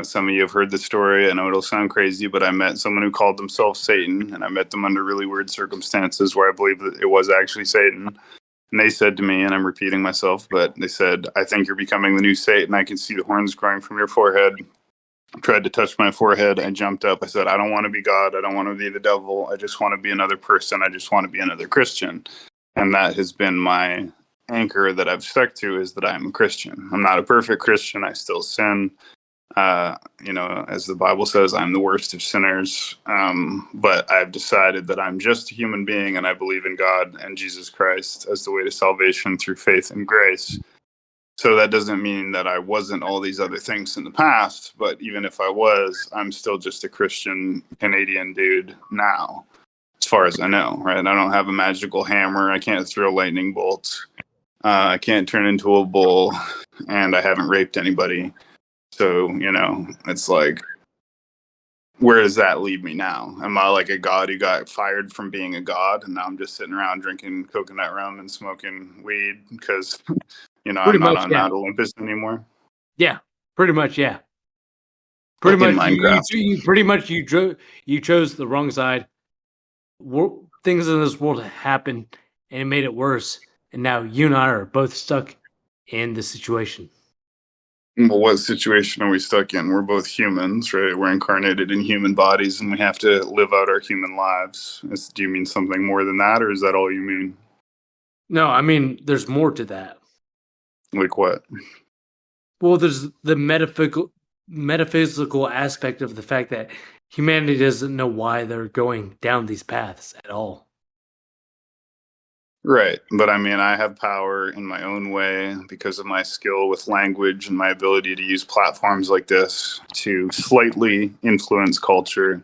Speaker 2: Some of you have heard the story. I know it'll sound crazy, but I met someone who called themselves Satan, and I met them under really weird circumstances where I believe that it was actually Satan. And they said to me, and I'm repeating myself, but they said, I think you're becoming the new Satan. I can see the horns growing from your forehead. I tried to touch my forehead. I jumped up. I said, I don't want to be God. I don't want to be the devil. I just want to be another person. I just want to be another Christian. And that has been my anchor that I've stuck to, is that I'm a Christian. I'm not a perfect Christian. I still sin. As the Bible says, I'm the worst of sinners. But I've decided that I'm just a human being, and I believe in God and Jesus Christ as the way to salvation through faith and grace. So that doesn't mean that I wasn't all these other things in the past, but even if I was, I'm still just a Christian Canadian dude now, as far as I know, right? I don't have a magical hammer. I can't throw lightning bolts. I can't turn into a bull, and I haven't raped anybody. So, it's like, where does that leave me now? Am I like a god who got fired from being a god, and now I'm just sitting around drinking coconut rum and smoking weed because, I'm not on Mount Olympus anymore?
Speaker 3: Yeah, pretty much, yeah.
Speaker 2: Like
Speaker 3: Pretty
Speaker 2: in
Speaker 3: much,
Speaker 2: Minecraft.
Speaker 3: you chose the wrong side. Things in this world happened, and it made it worse. And now you and I are both stuck in this situation.
Speaker 2: Well, what situation are we stuck in? We're both humans, right? We're incarnated in human bodies, and we have to live out our human lives. Do you mean something more than that, or is that all you mean?
Speaker 3: No, I mean, there's more to that.
Speaker 2: Like what?
Speaker 3: Well, there's the metaphysical aspect of the fact that humanity doesn't know why they're going down these paths at all.
Speaker 2: Right. But I mean, I have power in my own way because of my skill with language and my ability to use platforms like this to slightly influence culture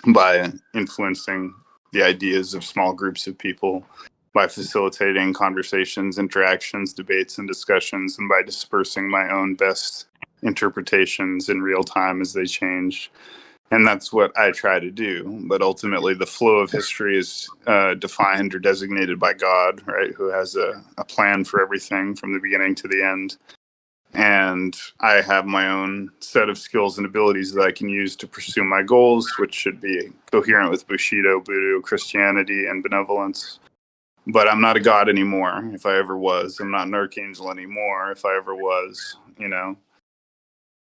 Speaker 2: by influencing the ideas of small groups of people, by facilitating conversations, interactions, debates, and discussions, and by dispersing my own best interpretations in real time as they change. And that's what I try to do. But ultimately, the flow of history is defined or designated by God, right, who has a plan for everything from the beginning to the end. And I have my own set of skills and abilities that I can use to pursue my goals, which should be coherent with Bushido, Buddha, Christianity, and benevolence. But I'm not a god anymore, if I ever was. I'm not an archangel anymore, if I ever was,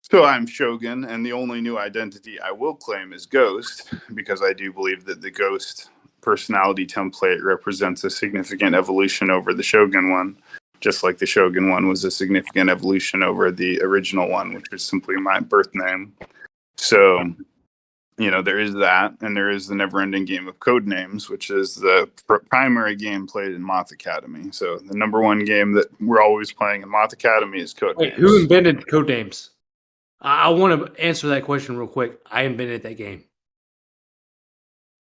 Speaker 2: So I'm Shogun, and the only new identity I will claim is Ghost, because I do believe that the Ghost personality template represents a significant evolution over the Shogun one, just like the Shogun one was a significant evolution over the original one, which was simply my birth name. So, there is that, and there is the never-ending game of Codenames, which is the primary game played in Moth Academy. So the number one game that we're always playing in Moth Academy is Codenames.
Speaker 3: Wait, who invented Codenames? I want to answer that question real quick. I invented that game.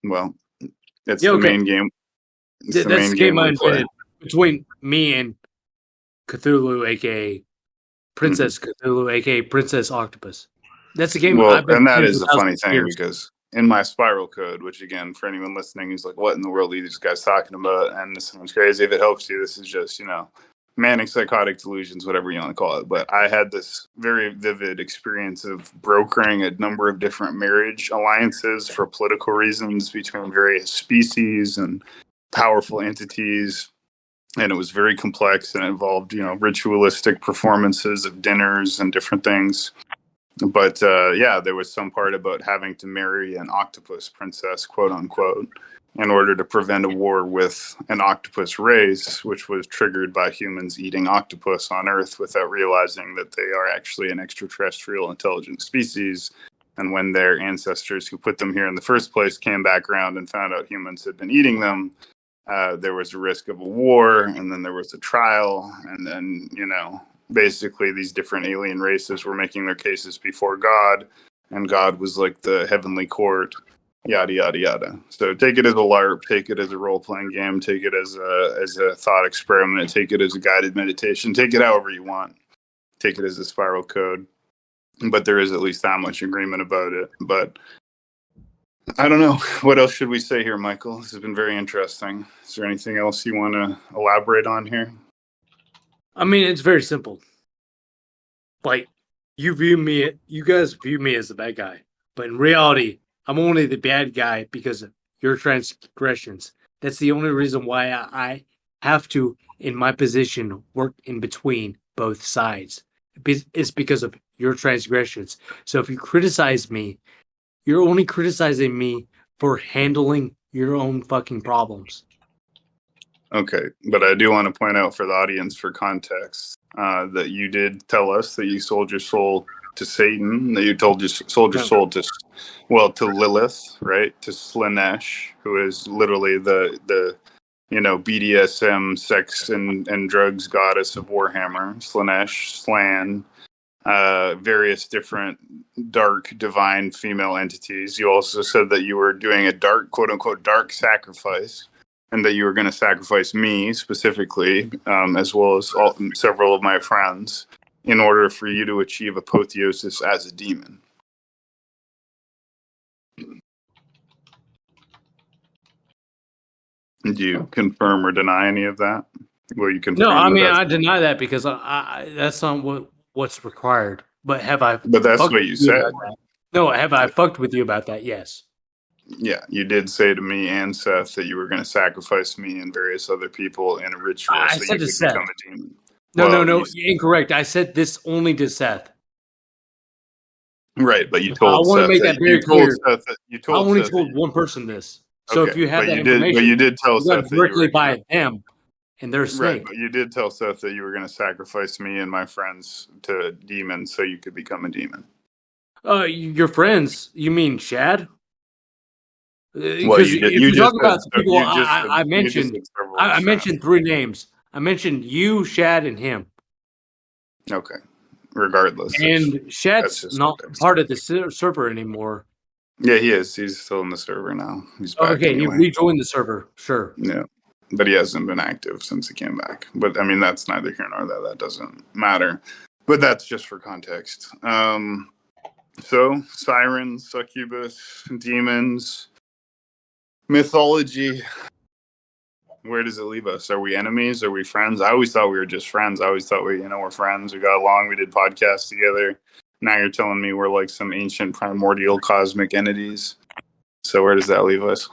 Speaker 2: Well, it's the main game.
Speaker 3: That's the game I invented between me and Cthulhu, aka Princess Cthulhu, aka Princess Octopus. That's the game.
Speaker 2: Well, and that is a funny thing because in my spiral code, which again, for anyone listening, is like, what in the world are these guys talking about? And this sounds crazy. If it helps you, this is just, manic psychotic delusions, whatever you want to call it. But I had this very vivid experience of brokering a number of different marriage alliances for political reasons between various species and powerful entities. and it was very complex and it involved, ritualistic performances of dinners and different things. But yeah, there was some part about having to marry an octopus princess, quote unquote, in order to prevent a war with an octopus race, which was triggered by humans eating octopus on Earth without realizing that they are actually an extraterrestrial intelligent species. And when their ancestors who put them here in the first place came back around and found out humans had been eating them, there was a risk of a war, and then there was a trial, and then, basically these different alien races were making their cases before God, and God was like the heavenly court, yada, yada, yada. So take it as a LARP, take it as a role-playing game, take it as a thought experiment, take it as a guided meditation, take it however you want. Take it as a spiral code. But there is at least that much agreement about it. But I don't know. What else should we say here, Michael? This has been very interesting. Is there anything else you want to elaborate on here?
Speaker 3: I mean, it's very simple. Like, you guys view me as the bad guy. But in reality, I'm only the bad guy because of your transgressions. That's the only reason why I have to, in my position, work in between both sides. It's because of your transgressions. So if you criticize me, you're only criticizing me for handling your own fucking problems.
Speaker 2: Okay, but I do want to point out for the audience, for context, that you did tell us that you sold your soul to Satan, that you sold your soul to Lilith, right? To Slanesh, who is literally the BDSM, sex and drugs goddess of Warhammer. Slanesh, Slan, various different dark divine female entities. You also said that you were doing a dark, quote unquote, dark sacrifice, and that you were going to sacrifice me specifically, as well as several of my friends, in order for you to achieve apotheosis as a demon. Do you confirm or deny any of that? Well, you confirm.
Speaker 3: No, I mean, I deny that because I that's not what's required. But have I?
Speaker 2: But that's what you said.
Speaker 3: No, have I fucked with you about that? Yes.
Speaker 2: Yeah, you did say to me and Seth that you were going to sacrifice me and various other people in a ritual so you could become a demon.
Speaker 3: No, incorrect. I said this only to Seth.
Speaker 2: Right, but you told Seth.
Speaker 3: I want to make that very clear.
Speaker 2: I
Speaker 3: only told one person this. So if you have that information,
Speaker 2: but you did tell Seth
Speaker 3: directly by them and their snake.
Speaker 2: Right, but you did tell Seth that you were going to sacrifice me and my friends to demons so you could become a demon.
Speaker 3: Your friends? You mean Shad?
Speaker 2: Well, you talk about the people
Speaker 3: I mentioned. I mentioned three names. I mentioned you, Shad, and him.
Speaker 2: Okay. Regardless.
Speaker 3: And Shad's not part of the server anymore.
Speaker 2: Yeah, he is. He's still in the server now. He's back.
Speaker 3: Okay, anyway. He rejoined the server. Sure.
Speaker 2: Yeah. But he hasn't been active since he came back. But, I mean, that's neither here nor there. That doesn't matter. But that's just for context. So, sirens, succubus, demons, mythology. Where does it leave us? Are we enemies? Are we friends? I always thought we were just friends. I always thought we're friends. We got along. We did podcasts together. Now you're telling me we're like some ancient primordial cosmic entities. So where does that leave us?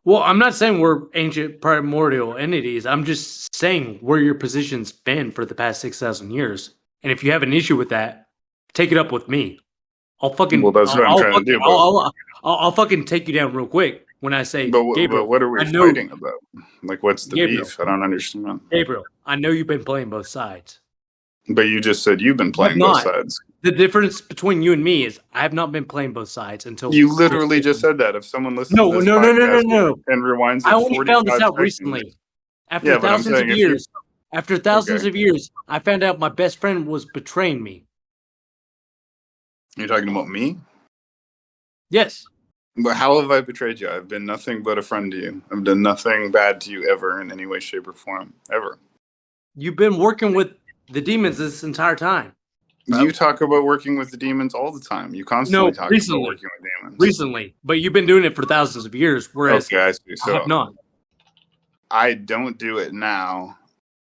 Speaker 3: Well, I'm not saying we're ancient primordial entities. I'm just saying where your position's been for the past 6,000 years. And if you have an issue with that, take it up with me. I'll fucking.
Speaker 2: Well, that's what I'm trying to do.
Speaker 3: I'll fucking take you down real quick when I say. Gabriel,
Speaker 2: but what are we fighting about? Like, what's the beef? I don't understand.
Speaker 3: Gabriel, I know you've been playing both sides.
Speaker 2: But you just said you've been playing both sides.
Speaker 3: The difference between you and me is I have not been playing both sides until
Speaker 2: you literally just said that. If someone listens to this
Speaker 3: no,
Speaker 2: and rewinds it,
Speaker 3: I only found this out recently. After thousands of years. After thousands of years, I found out my best friend was betraying me.
Speaker 2: You're talking about me?
Speaker 3: Yes.
Speaker 2: But how have I betrayed you? I've been nothing but a friend to you. I've done nothing bad to you ever in any way, shape, or form. Ever.
Speaker 3: You've been working with the demons this entire time.
Speaker 2: You talk about working with the demons all the time. You constantly talk about working with demons.
Speaker 3: Recently. But you've been doing it for thousands of years, whereas
Speaker 2: I see. So
Speaker 3: I have not.
Speaker 2: I don't do it now,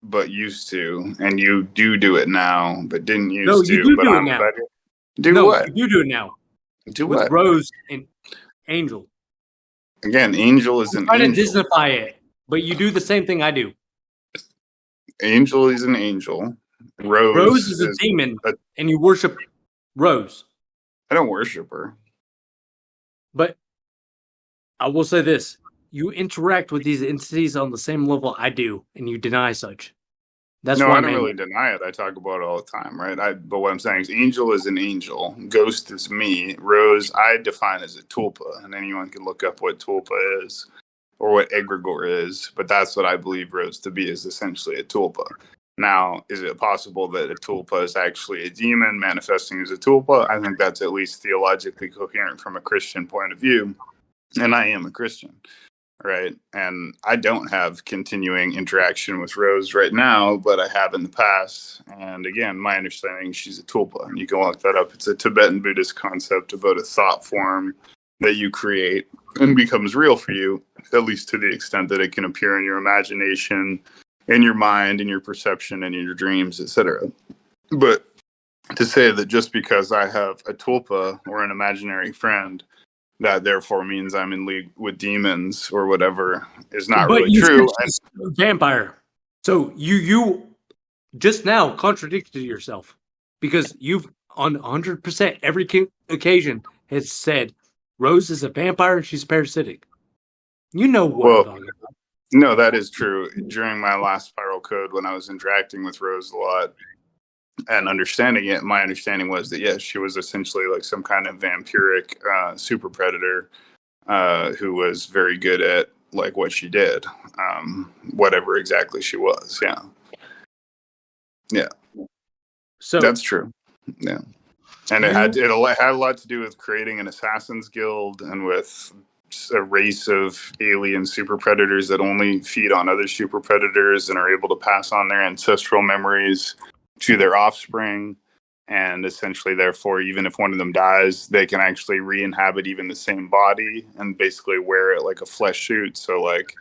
Speaker 2: but used to. And you do it now, but didn't used to.
Speaker 3: No, you do it now.
Speaker 2: What?
Speaker 3: You do it now.
Speaker 2: Do
Speaker 3: with
Speaker 2: what?
Speaker 3: Rose and Angel.
Speaker 2: Again, Angel is an angel.
Speaker 3: I'm trying to Disneyfy it. But you do the same thing I do.
Speaker 2: Angel is an angel.
Speaker 3: Rose is a demon, and you worship Rose.
Speaker 2: I don't worship her.
Speaker 3: But I will say this. You interact with these entities on the same level I do, and you deny such. That's
Speaker 2: No,
Speaker 3: why
Speaker 2: I don't really deny it. I talk about it all the time, right? But what I'm saying is angel is an angel. Ghost is me. Rose, I define as a tulpa, and anyone can look up what tulpa is or what egregore is, but that's what I believe Rose to be, is essentially a tulpa. Now, is it possible that a tulpa is actually a demon manifesting as a tulpa? I think that's at least theologically coherent from a Christian point of view, and I am a Christian. Right. And I don't have continuing interaction with Rose right now, but I have in the past. And again, my understanding, she's a tulpa. And you can look that up. It's a Tibetan Buddhist concept about a thought form that you create and becomes real for you, at least to the extent that it can appear in your imagination, in your mind, in your perception, and in your dreams, etc. But to say that just because I have a tulpa or an imaginary friend, that therefore means I'm in league with demons or whatever is not really true.
Speaker 3: She's a vampire. So you just now contradicted yourself, because you've on 100% every occasion has said Rose is a vampire and she's parasitic. You know what I'm talking about.
Speaker 2: No, that is true. During my last spiral code, when I was interacting with Rose a lot and understanding it, my understanding was that, yes, she was essentially like some kind of vampiric super predator who was very good at like what she did, whatever exactly she was. Yeah. So that's true. Yeah, and it had a lot to do with creating an assassins guild and with a race of alien super predators that only feed on other super predators and are able to pass on their ancestral memories to their offspring. And essentially, therefore, even if one of them dies, they can actually re-inhabit even the same body and basically wear it like a flesh suit. So, like,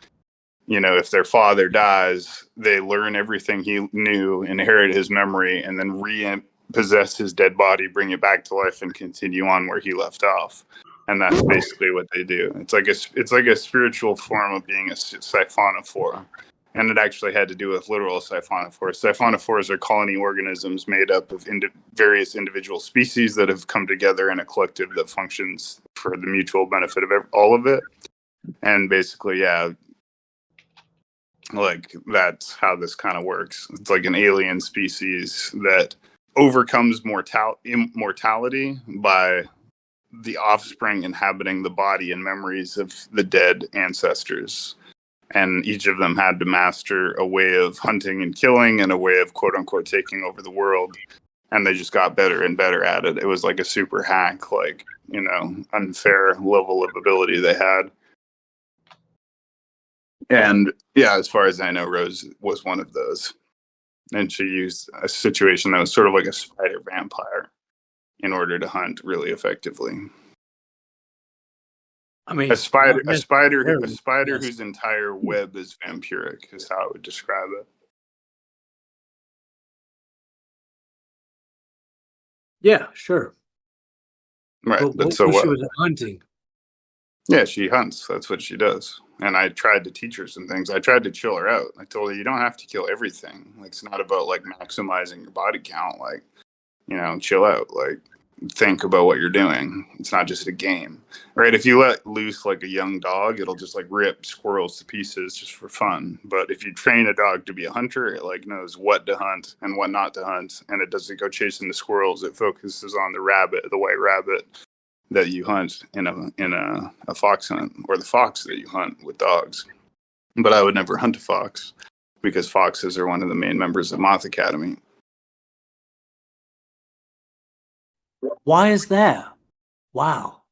Speaker 2: you know, if their father dies, they learn everything he knew, inherit his memory, and then repossess his dead body, bring it back to life, and continue on where he left off. And that's basically what they do. It's like a spiritual form of being a siphonophore. And it actually had to do with literal siphonophores. Siphonophores are colony organisms made up of various individual species that have come together in a collective that functions for the mutual benefit of all of it. And basically, yeah, like that's how this kind of works. It's like an alien species that overcomes immortality by the offspring inhabiting the body and memories of the dead ancestors. And each of them had to master a way of hunting and killing and a way of quote unquote taking over the world. And they just got better and better at it. It was like a super hack, like, you know, unfair level of ability they had. And yeah, as far as I know, Rose was one of those. And she used a situation that was sort of like a spider vampire in order to hunt really effectively.
Speaker 3: I mean,
Speaker 2: a spider whose entire web is vampiric is how I would describe it.
Speaker 3: Yeah, sure.
Speaker 2: Right.
Speaker 3: But so what? She was hunting.
Speaker 2: Yeah, she hunts. That's what she does. And I tried to teach her some things. I tried to chill her out. I told her, you don't have to kill everything. Like, it's not about like maximizing your body count. Like, you know, chill out. Like, think about what you're doing. It's not just a game, right? If you let loose like a young dog, it'll just like rip squirrels to pieces just for fun. But if you train a dog to be a hunter, it like knows what to hunt and what not to hunt, and it doesn't go chasing the squirrels. It focuses on the rabbit, the white rabbit that you hunt in a fox hunt, or the fox that you hunt with dogs. But I would never hunt a fox because foxes are one of the main members of Moth Academy.
Speaker 3: Why is that? Wow.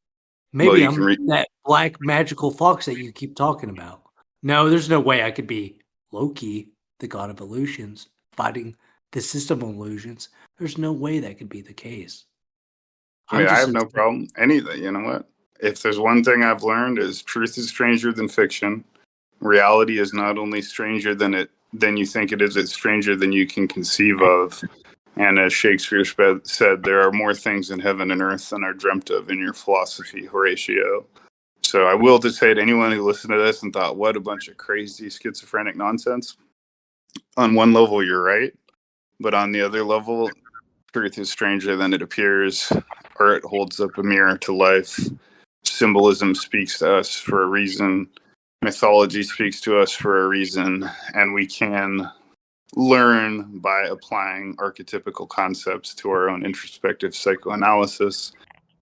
Speaker 3: Maybe I'm that black magical fox that you keep talking about. No, there's no way I could be Loki, the god of illusions, fighting the system of illusions. There's no way that could be the case.
Speaker 2: I mean, I have no problem. Anything, you know what? If there's one thing I've learned is truth is stranger than fiction. Reality is not only stranger than you think it is, it's stranger than you can conceive of. And as Shakespeare said, there are more things in heaven and earth than are dreamt of in your philosophy, Horatio. So I will just say to anyone who listened to this and thought, what a bunch of crazy schizophrenic nonsense. On one level, you're right. But on the other level, truth is stranger than it appears. Art holds up a mirror to life. Symbolism speaks to us for a reason. Mythology speaks to us for a reason. And we can learn by applying archetypical concepts to our own introspective psychoanalysis.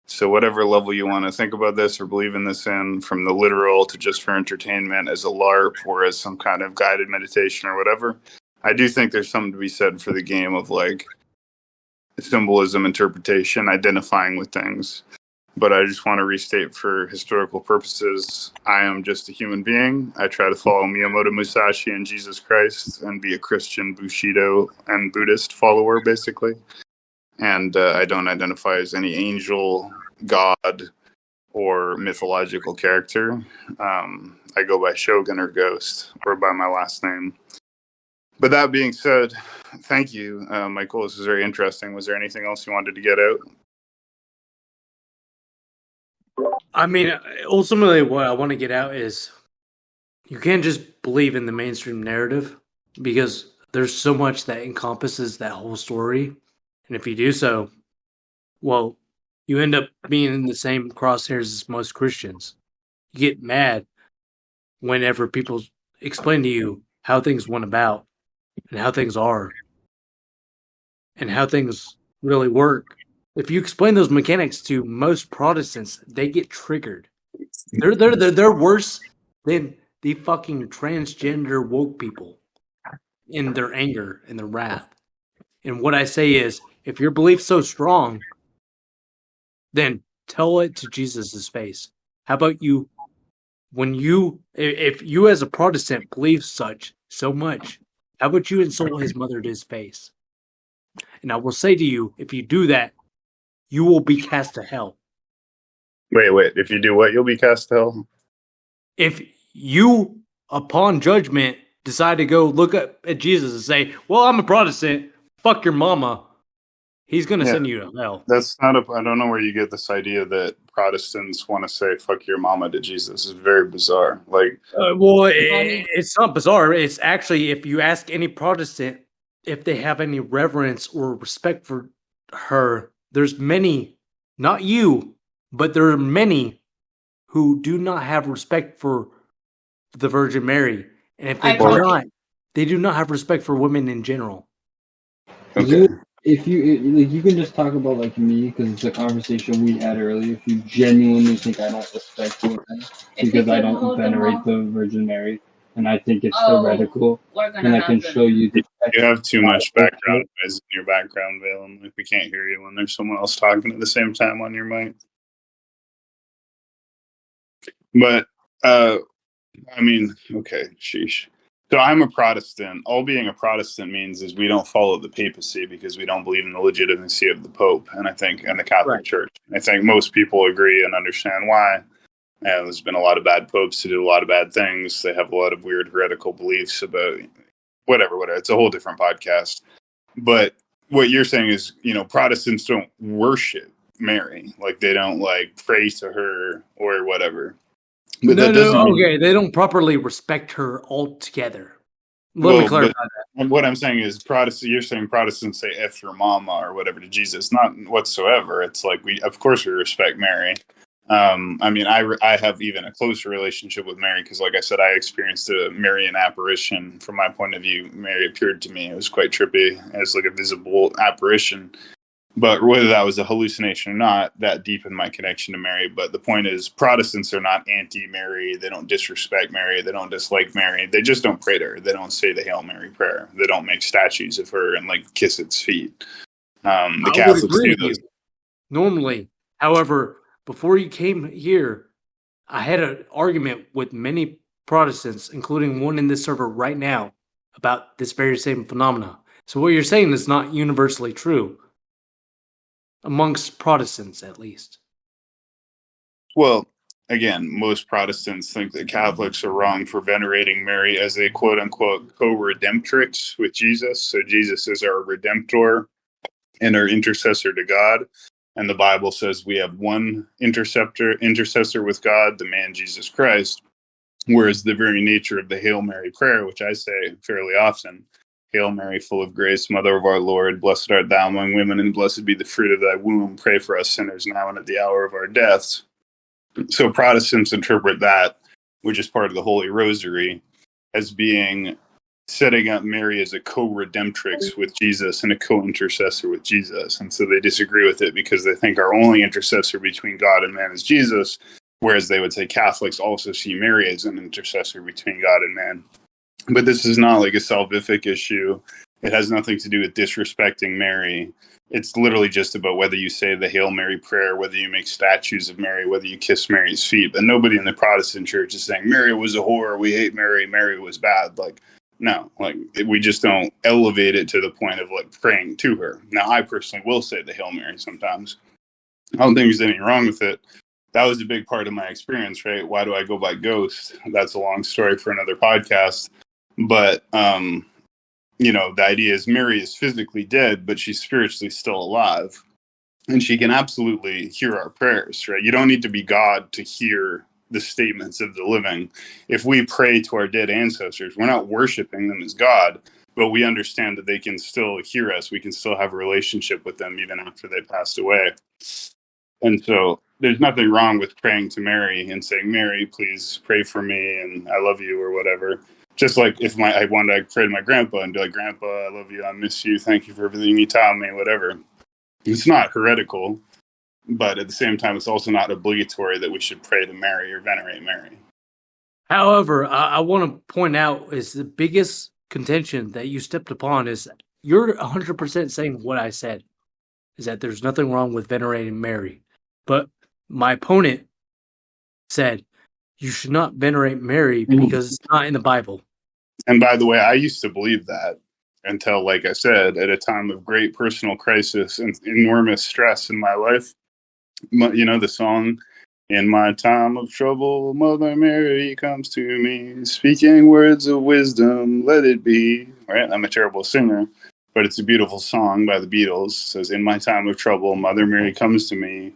Speaker 2: So whatever level you want to think about this or believe in this in, from the literal to just for entertainment as a LARP or as some kind of guided meditation or whatever, I do think there's something to be said for the game of like symbolism, interpretation, identifying with things. But I just want to restate for historical purposes, I am just a human being. I try to follow Miyamoto Musashi and Jesus Christ and be a Christian, Bushido, and Buddhist follower, basically. And I don't identify as any angel, god, or mythological character. I go by Shogun or Ghost, or by my last name. But that being said, thank you, Michael. This is very interesting. Was there anything else you wanted to get out?
Speaker 3: I mean, ultimately, what I want to get out is you can't just believe in the mainstream narrative because there's so much that encompasses that whole story. And if you do so, well, you end up being in the same crosshairs as most Christians. You get mad whenever people explain to you how things went about and how things are and how things really work. If you explain those mechanics to most Protestants, they get triggered. They're worse than the fucking transgender woke people in their anger and their wrath. And what I say is, if your belief's so strong, then tell it to Jesus' face. How about you, if you as a Protestant believe such so much, how about you insult his mother to his face? And I will say to you, if you do that, you will be cast to hell.
Speaker 2: Wait. If you do what, you'll be cast to hell?
Speaker 3: If you, upon judgment, decide to go look up at Jesus and say, well, I'm a Protestant, fuck your mama, he's going to send you to hell.
Speaker 2: That's not I don't know where you get this idea that Protestants want to say fuck your mama to Jesus. It's very bizarre. Like,
Speaker 3: it's not bizarre. It's actually, if you ask any Protestant if they have any reverence or respect for her, there's many, not you, but there are many who do not have respect for the Virgin Mary. And if they do not, they do not have respect for women in general.
Speaker 2: okay.
Speaker 1: If you can just talk about like me, because it's a conversation we had earlier. If you genuinely think I don't respect women because I don't venerate the Virgin Mary and I think it's heretical, and I can show you.
Speaker 2: You have too much background noise in your background, Valen. Like, we can't hear you when there's someone else talking at the same time on your mic. But I mean, okay, sheesh. So I'm a Protestant. All being a Protestant means is we don't follow the papacy because we don't believe in the legitimacy of the Pope, and I think, and the Catholic Church. I think most people agree and understand why. And there's been a lot of bad popes who do a lot of bad things. They have a lot of weird heretical beliefs about whatever. It's a whole different podcast. But what you're saying is, Protestants don't worship Mary. Like, they don't like pray to her or whatever. But
Speaker 3: they don't properly respect her altogether. Let me clarify that.
Speaker 2: And what I'm saying is, you're saying Protestants say "F your mama" or whatever to Jesus. Not whatsoever. It's like of course we respect Mary. I mean, I have even a closer relationship with Mary because, like I said, I experienced a Marian apparition. From my point of view, Mary appeared to me. It was quite trippy. It's like a visible apparition. But whether that was a hallucination or not, that deepened my connection to Mary. But the point is, Protestants are not anti-Mary. They don't disrespect Mary. They don't dislike Mary. They just don't pray to her. They don't say the Hail Mary prayer. They don't make statues of her and like kiss its feet. The Catholics do those.
Speaker 3: Normally, however, before you came here, I had an argument with many Protestants, including one in this server right now, about this very same phenomena. So what you're saying is not universally true. Amongst Protestants, at least.
Speaker 2: Well, again, most Protestants think that Catholics are wrong for venerating Mary as a quote-unquote co-redemptrix with Jesus. So Jesus is our redemptor and our intercessor to God. And the Bible says we have one intercessor with God, the man Jesus Christ. Whereas the very nature of the Hail Mary prayer, which I say fairly often, Hail Mary, full of grace, Mother of our Lord, blessed art thou among women, and blessed be the fruit of thy womb. Pray for us sinners now and at the hour of our deaths. So Protestants interpret that, which is part of the Holy Rosary, as being setting up Mary as a co-redemptrix with Jesus and a co-intercessor with Jesus. And so they disagree with it because they think our only intercessor between God and man is Jesus, whereas they would say Catholics also see Mary as an intercessor between God and man. But this is not like a salvific issue. It has nothing to do with disrespecting Mary. It's literally just about whether you say the Hail Mary prayer, whether you make statues of Mary, whether you kiss Mary's feet. But nobody in the Protestant church is saying Mary was a whore, we hate Mary, Mary was bad. Like, no, like we just don't elevate it to the point of like praying to her. Now, I personally will say the Hail Mary sometimes. I don't think there's anything wrong with it. That was a big part of my experience, right? Why do I go by ghost? That's a long story for another podcast. But, the idea is Mary is physically dead, but she's spiritually still alive. And she can absolutely hear our prayers, right? You don't need to be God to hear the statements of the living. If we pray to our dead ancestors, we're not worshiping them as God, but we understand that they can still hear us. We can still have a relationship with them even after they passed away. And so there's nothing wrong with praying to Mary and saying, Mary, please pray for me and I love you or whatever. Just like if I wanted to pray to my grandpa and be like, Grandpa, I love you, I miss you, thank you for everything you taught me, whatever. It's not heretical, but at the same time, it's also not obligatory that we should pray to Mary or venerate Mary.
Speaker 3: However, I want to point out is the biggest contention that you stepped upon is you're 100% saying what I said, is that there's nothing wrong with venerating Mary. But my opponent said you should not venerate Mary because it's not in the Bible.
Speaker 2: And by the way, I used to believe that until, like I said, at a time of great personal crisis and enormous stress in my life. You know the song, in my time of trouble, Mother Mary comes to me, speaking words of wisdom, let it be. Right? I'm a terrible singer, but it's a beautiful song by the Beatles. It says, in my time of trouble, Mother Mary comes to me,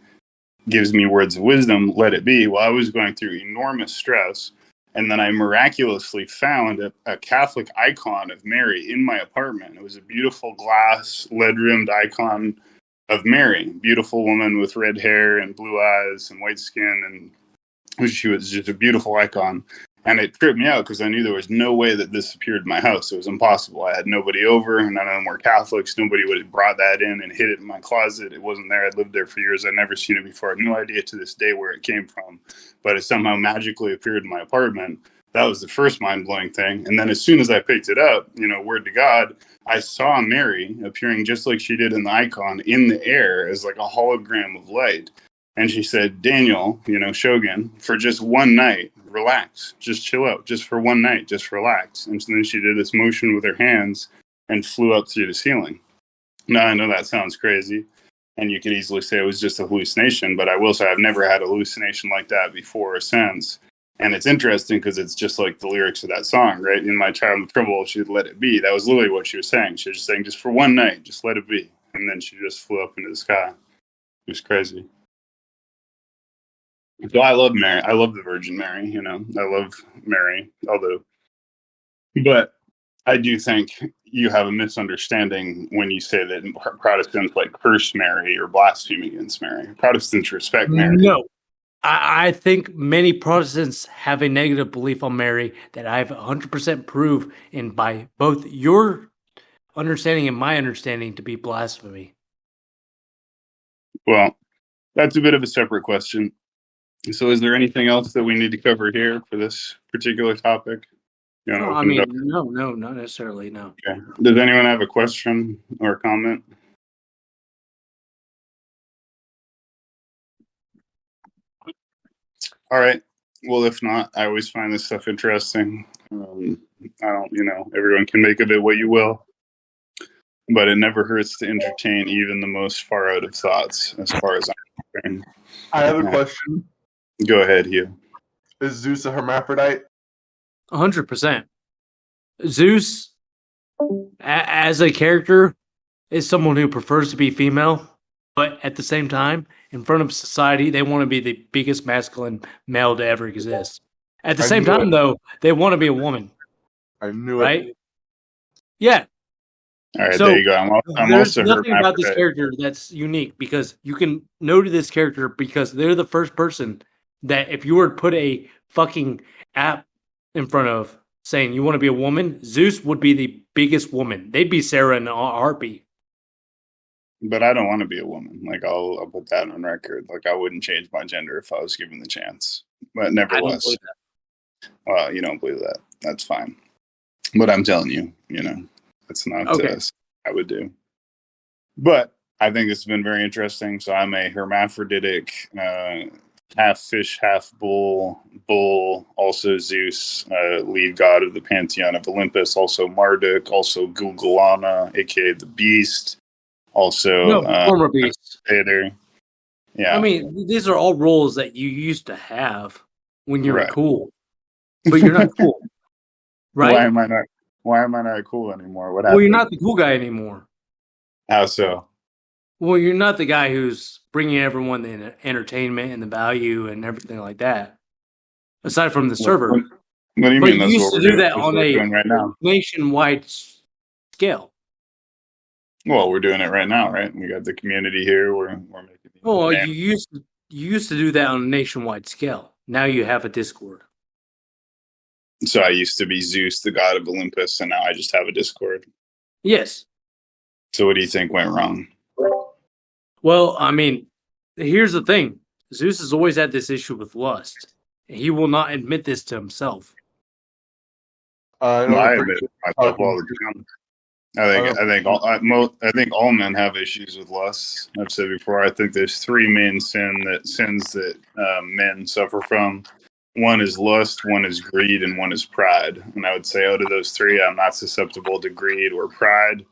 Speaker 2: gives me words of wisdom, let it be. Well, I was going through enormous stress, and then I miraculously found a Catholic icon of Mary in my apartment. It was a beautiful glass, lead-rimmed icon of Mary, beautiful woman with red hair and blue eyes and white skin, and she was just a beautiful icon. And it tripped me out because I knew there was no way that this appeared in my house. It was impossible. I had nobody over, and none of them were Catholics. Nobody would have brought that in and hid it in my closet. It wasn't there. I'd lived there for years. I'd never seen it before. I had no idea to this day where it came from, but it somehow magically appeared in my apartment. That was the first mind-blowing thing. And then as soon as I picked it up, word to God, I saw Mary appearing just like she did in the icon in the air as like a hologram of light. And she said, Daniel, Shogun, for just one night, relax, just chill out, just for one night, just relax. And then she did this motion with her hands and flew up through the ceiling. Now, I know that sounds crazy, and you could easily say it was just a hallucination, but I will say I've never had a hallucination like that before or since. And it's interesting because it's just like the lyrics of that song, right? In my time of trouble, she'd let it be. That was literally what she was saying. She was just saying, just for one night, just let it be. And then she just flew up into the sky. It was crazy. So I love Mary. I love the Virgin Mary, I love Mary, but I do think you have a misunderstanding when you say that Protestants like curse Mary or blaspheme against Mary. Protestants respect Mary.
Speaker 3: No. I think many Protestants have a negative belief on Mary that I've 100% proved in by both your understanding and my understanding to be blasphemy.
Speaker 2: Well, that's a bit of a separate question. So is there anything else that we need to cover here for this particular topic?
Speaker 3: No, not necessarily, no.
Speaker 2: Okay. Does anyone have a question or a comment? All right. Well, if not, I always find this stuff interesting. I don't, everyone can make of it what you will, but it never hurts to entertain even the most far out of thoughts, as far as I'm concerned.
Speaker 5: I have a question.
Speaker 2: Go ahead, Hugh.
Speaker 5: Is Zeus a hermaphrodite?
Speaker 3: 100%. Zeus, as a character, is someone who prefers to be female, but at the same time, in front of society, they want to be the biggest masculine male to ever exist. At the
Speaker 5: I
Speaker 3: same
Speaker 5: knew
Speaker 3: time,
Speaker 5: it.
Speaker 3: though, they want to be a woman,
Speaker 5: I knew it.
Speaker 3: right? Yeah.
Speaker 2: All right,
Speaker 3: So
Speaker 2: there you go. I'm
Speaker 3: there's
Speaker 2: also
Speaker 3: nothing about this
Speaker 2: hermaphrodite.
Speaker 3: character that's unique because you can know to this character because they're the first person that if you were to put a fucking app in front of saying you want to be a woman, Zeus would be the biggest woman. They'd be Sarah in a heartbeat.
Speaker 2: But I don't want to be a woman. Like I'll put that on record. Like I wouldn't change my gender if I was given the chance. But
Speaker 3: I don't
Speaker 2: nevertheless,
Speaker 3: believe that.
Speaker 2: well, you don't believe that. That's fine. But I'm telling you, that's not
Speaker 3: Okay.
Speaker 2: I would do. But I think it's been very interesting. So I'm a hermaphroditic, half fish, half bull. Bull, also Zeus, lead god of the pantheon of Olympus. Also Marduk. Also Gulgulana, aka the Beast. Also,
Speaker 3: No, former beast.
Speaker 2: Vader. Yeah,
Speaker 3: I mean, these are all roles that you used to have when you were
Speaker 2: right.
Speaker 3: cool, but you're not cool, right?
Speaker 2: Why am I not? Why am I not cool anymore? What
Speaker 3: Well,
Speaker 2: happened?
Speaker 3: you're not the cool guy anymore.
Speaker 2: How so?
Speaker 3: Well, you're not the guy who's bringing everyone the entertainment and the value and everything like that. Aside from the server,
Speaker 2: What do you
Speaker 3: but
Speaker 2: mean?
Speaker 3: you
Speaker 2: That's
Speaker 3: used
Speaker 2: what
Speaker 3: to
Speaker 2: we're
Speaker 3: do
Speaker 2: doing.
Speaker 3: that
Speaker 2: That's what
Speaker 3: on
Speaker 2: we're
Speaker 3: a
Speaker 2: doing right now.
Speaker 3: nationwide scale.
Speaker 2: Well, we're doing it right now, right? We got the community here. We're making.
Speaker 3: Well,
Speaker 2: name.
Speaker 3: you used to do that on a nationwide scale. Now you have a Discord.
Speaker 2: So I used to be Zeus, the god of Olympus, and now I just have a Discord.
Speaker 3: Yes.
Speaker 2: So what do you think went wrong?
Speaker 3: Well, I mean, here's the thing. Zeus has always had this issue with lust. He will not admit this to himself.
Speaker 5: I don't
Speaker 2: Well, I admit
Speaker 5: appreciate
Speaker 2: it myself
Speaker 5: talking
Speaker 2: all the time. I think all men have issues with lust. I've said before. I think there's three main sins that men suffer from. One is lust, one is greed, and one is pride. And I would say out of those three, I'm not susceptible to greed or pride,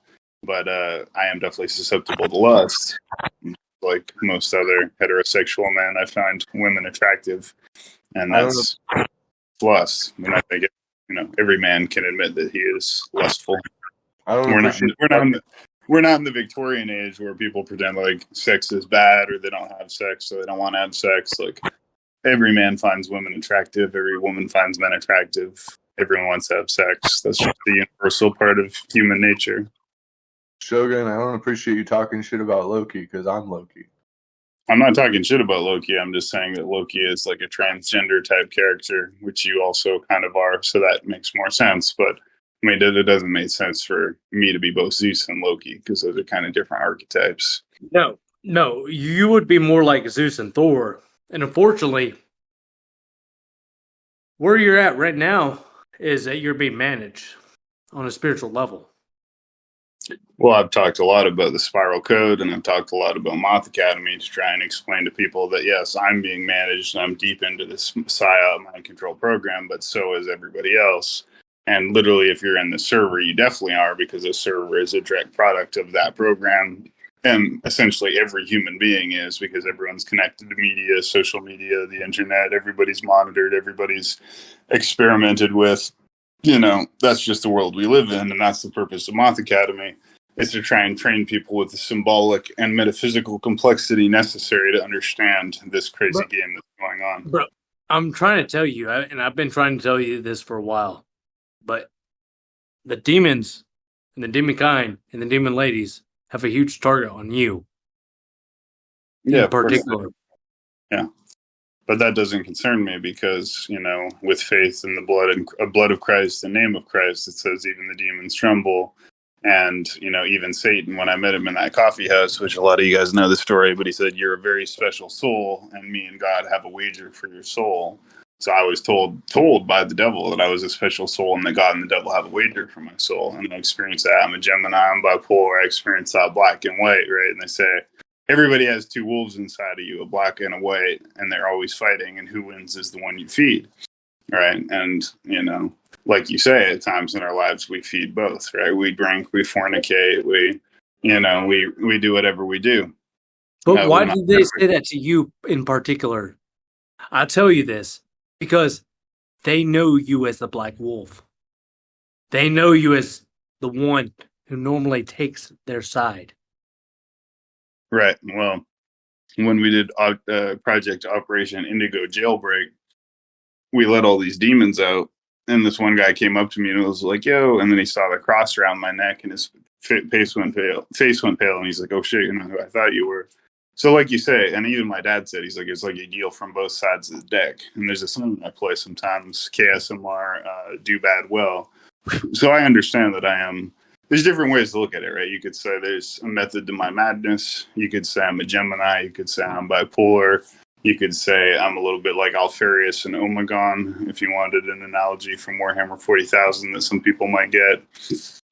Speaker 2: but I am definitely susceptible to lust. Like most other heterosexual men, I find women attractive, and
Speaker 5: I don't
Speaker 2: that's lust. And I think every man can admit that he is lustful.
Speaker 5: I don't
Speaker 2: We're not
Speaker 5: appreciate
Speaker 2: we're not in the Victorian age where people pretend like sex is bad or they don't have sex or they don't want to have sex. Like every man finds women attractive, every woman finds men attractive. Everyone wants to have sex. That's just the universal part of human nature.
Speaker 5: Shogun, I don't appreciate you talking shit about Loki because I'm Loki.
Speaker 2: I'm not talking shit about Loki. I'm just saying that Loki is like a transgender type character, which you also kind of are. So that makes more sense. But I mean, it doesn't make sense for me to be both Zeus and Loki because those are kind of different archetypes.
Speaker 3: No, you would be more like Zeus and Thor. And unfortunately, where you're at right now is that you're being managed on a spiritual level.
Speaker 2: Well, I've talked a lot about the spiral code and I've talked a lot about Moth Academy to try and explain to people that, yes, I'm being managed and I'm deep into this PSYOP mind control program, but so is everybody else. And literally, if you're in the server, you definitely are because the server is a direct product of that program. And essentially, every human being is because everyone's connected to media, social media, the internet, everybody's monitored, everybody's experimented with. That's just the world we live in. And that's the purpose of Moth Academy is to try and train people with the symbolic and metaphysical complexity necessary to understand this crazy game that's going on.
Speaker 3: Bro, I'm trying to tell you, and I've been trying to tell you this for a while, but the demons and the demon kind and the demon ladies have a huge target on you.
Speaker 2: Yeah,
Speaker 3: in particular.
Speaker 2: Yeah. But that doesn't concern me because, with faith in the blood of Christ, the name of Christ, it says even the demons tremble. And, even Satan, when I met him in that coffee house, which a lot of you guys know the story, but he said, you're a very special soul, and me and God have a wager for your soul. So I was told by the devil that I was a special soul and that God and the devil have a wager for my soul. And I experienced that. I'm a Gemini, I'm bipolar, I experienced that black and white, right? And they say, everybody has two wolves inside of you, a black and a white, and they're always fighting, and who wins is the one you feed, right? And, like you say, at times in our lives, we feed both, right? We drink, we fornicate, we do whatever we do.
Speaker 3: But why did they say that to you in particular? I'll tell you this, because they know you as the Black Wolf. They know you as the one who normally takes their side.
Speaker 2: Right. Well, when we did Project Operation Indigo Jailbreak, we let all these demons out, and this one guy came up to me and was like, "Yo," and then he saw the cross around my neck, and his face went pale. And he's like, "Oh shit, you know who I thought you were." So, like you say, and even my dad said, he's like, "It's like a deal from both sides of the deck." And there's a song I play sometimes, KSMR, "Do Bad Well." So I understand that I am. There's different ways to look at it, right? You could say there's a method to my madness. You could say I'm a Gemini. You could say I'm bipolar. You could say I'm a little bit like Alfarius and Omegon, if you wanted an analogy from Warhammer 40,000 that some people might get.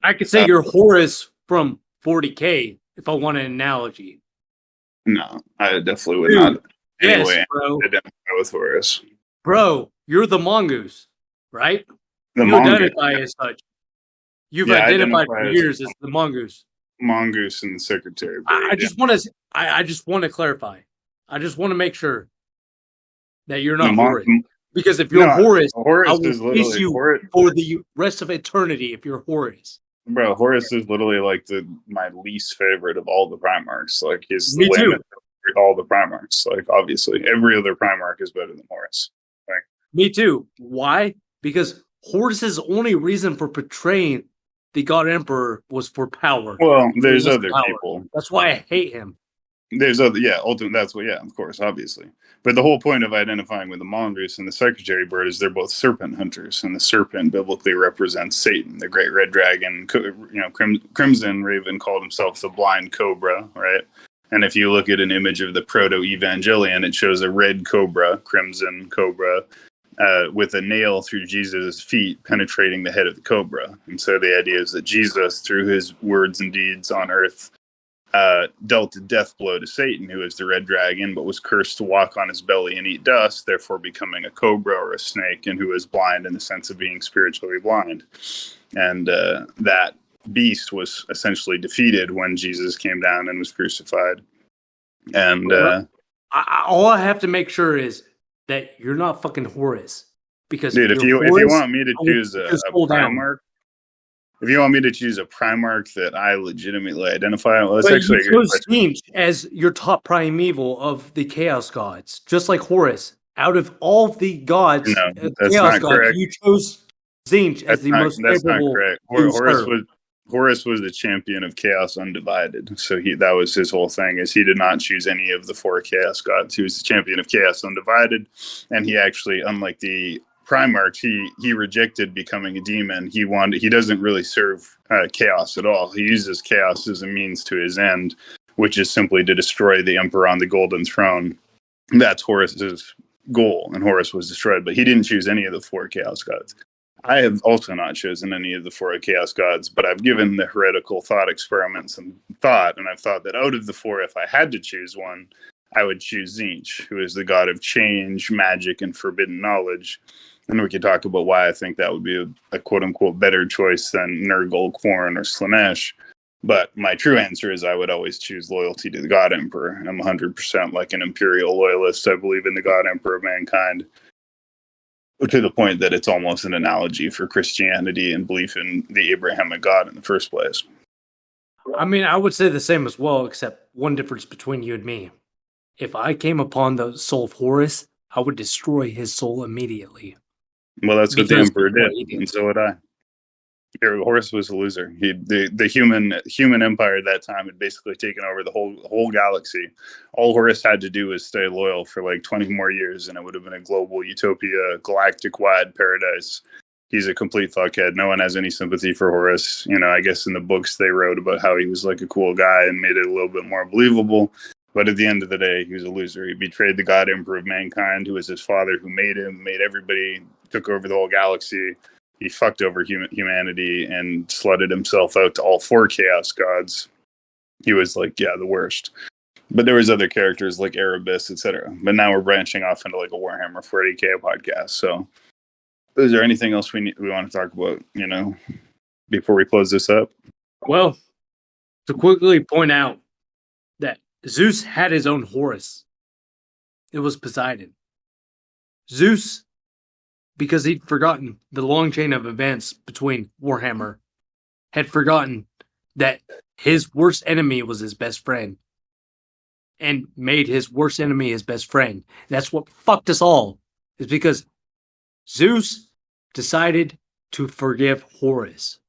Speaker 3: I could say you're Horus from 40K if I want an analogy.
Speaker 2: No, I definitely would
Speaker 3: Dude,
Speaker 2: not
Speaker 3: yes,
Speaker 2: anyway
Speaker 3: bro.
Speaker 2: identify with Horus.
Speaker 3: Bro, you're the mongoose, right?
Speaker 2: The
Speaker 3: You
Speaker 2: mongoose.
Speaker 3: identify as such. You've
Speaker 2: Yeah, I
Speaker 3: identified for
Speaker 2: identify as
Speaker 3: years as the mongoose.
Speaker 2: Mongoose and the Secretary.
Speaker 3: I just want to. I just want to clarify. I just want to make sure that you're not Horus. Because if you're Horus, I will chase you for the rest of eternity. If you're Horus,
Speaker 2: bro, Horus is literally like my least favorite of all the Primarchs. Like he's
Speaker 3: Me
Speaker 2: the
Speaker 3: too.
Speaker 2: lamest of all the Primarchs. Like obviously, every other Primarch is better than Horus. Like
Speaker 3: me too. Why? Because Horus's only reason for portraying the God Emperor was for power.
Speaker 2: Well, there's other people.
Speaker 3: That's why I hate him.
Speaker 2: There's other, ultimately, that's what, of course, obviously. But the whole point of identifying with the mongoose and the secretary bird is they're both serpent hunters, and the serpent biblically represents Satan, the great red dragon. Crimson Raven called himself the blind cobra, right? And if you look at an image of the proto-evangelion, it shows a red cobra, crimson cobra, with a nail through Jesus' feet penetrating the head of the cobra. And so the idea is that Jesus, through his words and deeds on earth, dealt a death blow to Satan, who is the red dragon, but was cursed to walk on his belly and eat dust, therefore becoming a cobra or a snake, and who is blind in the sense of being spiritually blind. And that beast was essentially defeated when Jesus came down and was crucified. And
Speaker 3: all I have to make sure is that you're not fucking Horus. Because
Speaker 2: dude, if you want me to choose a Primarch, if you want me to choose a Primarch that I legitimately identify, well, that's actually a good question.
Speaker 3: Tzeentch as your top primeval of the Chaos Gods, just like Horus. Out of all the gods,
Speaker 2: no, that's
Speaker 3: Chaos
Speaker 2: not
Speaker 3: Gods,
Speaker 2: correct.
Speaker 3: You chose Tzeentch as the most favorable.
Speaker 2: That's not correct. Horus was the champion of Chaos Undivided. So that was his whole thing, is he did not choose any of the 4 Chaos Gods. He was the champion of Chaos Undivided, and he actually, unlike the Primarch, he rejected becoming a demon. He doesn't really serve chaos at all. He uses chaos as a means to his end, which is simply to destroy the Emperor on the Golden Throne. That's Horus's goal, and Horus was destroyed. But he didn't choose any of the 4 Chaos Gods. I have also not chosen any of the 4 Chaos Gods, but I've given the heretical thought experiments and I've thought that out of the 4, if I had to choose one, I would choose Tzeentch, who is the god of change, magic, and forbidden knowledge. And we could talk about why I think that would be a quote-unquote better choice than Nurgle, Khorne, or Slanesh. But my true answer is I would always choose loyalty to the God Emperor. I'm 100% like an Imperial loyalist. I believe in the God Emperor of mankind, to the point that it's almost an analogy for Christianity and belief in the Abrahamic God in the first place.
Speaker 3: I mean, I would say the same as well, except one difference between you and me. If I came upon the soul of Horus, I would destroy his soul immediately.
Speaker 2: Well, that's what the Emperor did, and so would I. Horus was a loser. The human empire at that time had basically taken over the whole galaxy. All Horus had to do was stay loyal for like 20 more years, and it would have been a global utopia, galactic-wide paradise. He's a complete fuckhead. No one has any sympathy for Horus. I guess in the books they wrote about how he was like a cool guy and made it a little bit more believable. But at the end of the day, he was a loser. He betrayed the God Emperor of mankind, who was his father, who made him, made everybody, took over the whole galaxy. He fucked over humanity and slutted himself out to all 4 Chaos Gods. He was like, the worst. But there was other characters like Erebus, etc. But now we're branching off into like a Warhammer 40K podcast. So is there anything else we want to talk about, before we close this up?
Speaker 3: Well, to quickly point out that Zeus had his own Horus. It was Poseidon. Zeus, because he'd forgotten the long chain of events between Warhammer, had forgotten that his worst enemy was his best friend. and made his worst enemy his best friend. That's what fucked us all. Is because Zeus decided to forgive Horus.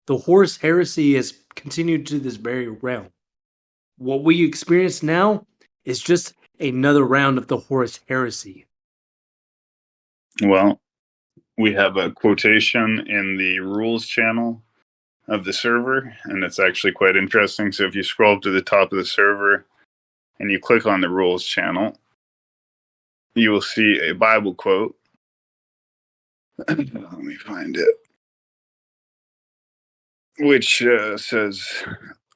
Speaker 3: The Horus heresy has continued to this very realm. What we experience now is just another round of the Horus heresy.
Speaker 2: Well, we have a quotation in the rules channel of the server, and it's actually quite interesting. So if you scroll up to the top of the server and you click on the rules channel, you will see a Bible quote. Let me find it. Which says,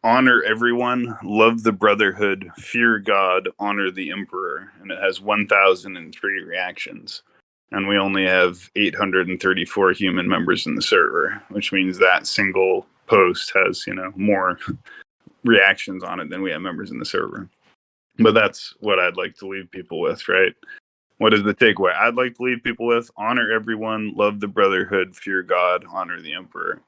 Speaker 2: honor everyone, love the brotherhood, fear God, honor the emperor. And it has 1,003 reactions. And we only have 834 human members in the server, which means that single post has, more reactions on it than we have members in the server. But that's what I'd like to leave people with, right? What is the takeaway? I'd like to leave people with: honor everyone, love the brotherhood, fear God, honor the emperor.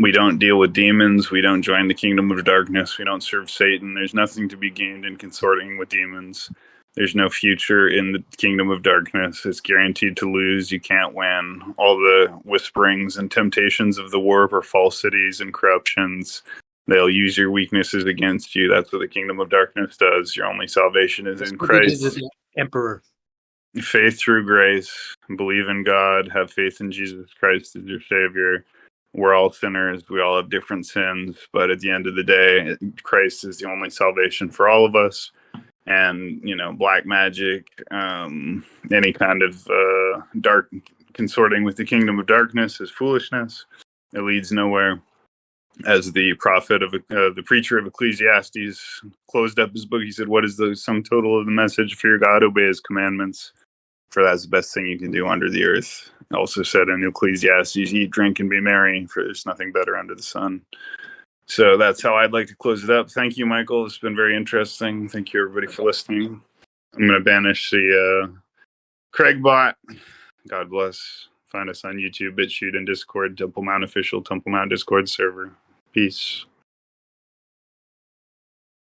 Speaker 2: We don't deal with demons. We don't join the kingdom of darkness. We don't serve Satan. There's nothing to be gained in consorting with demons. There's no future in the kingdom of darkness. It's guaranteed to lose. You can't win. All the whisperings and temptations of the warp are falsities and corruptions. They'll use your weaknesses against you. That's what the kingdom of darkness does. Your only salvation is in Christ.
Speaker 3: The emperor.
Speaker 2: Faith through grace. Believe in God. Have faith in Jesus Christ as your Savior. We're all sinners. We all have different sins. But at the end of the day, Christ is the only salvation for all of us. And, black magic, any kind of dark consorting with the kingdom of darkness is foolishness. It leads nowhere. As the prophet of the preacher of Ecclesiastes closed up his book, he said, what is the sum total of the message? Fear God, obey his commandments, for that's the best thing you can do under the earth. He also said in Ecclesiastes, eat, drink, and be merry, for there's nothing better under the sun. So that's how I'd like to close it up. Thank you, Michael. It's been very interesting. Thank you, everybody, for listening. I'm going to banish the Craig bot. God bless. Find us on YouTube, BitChute, and Discord. Temple Mount Official, Temple Mount Discord server. Peace.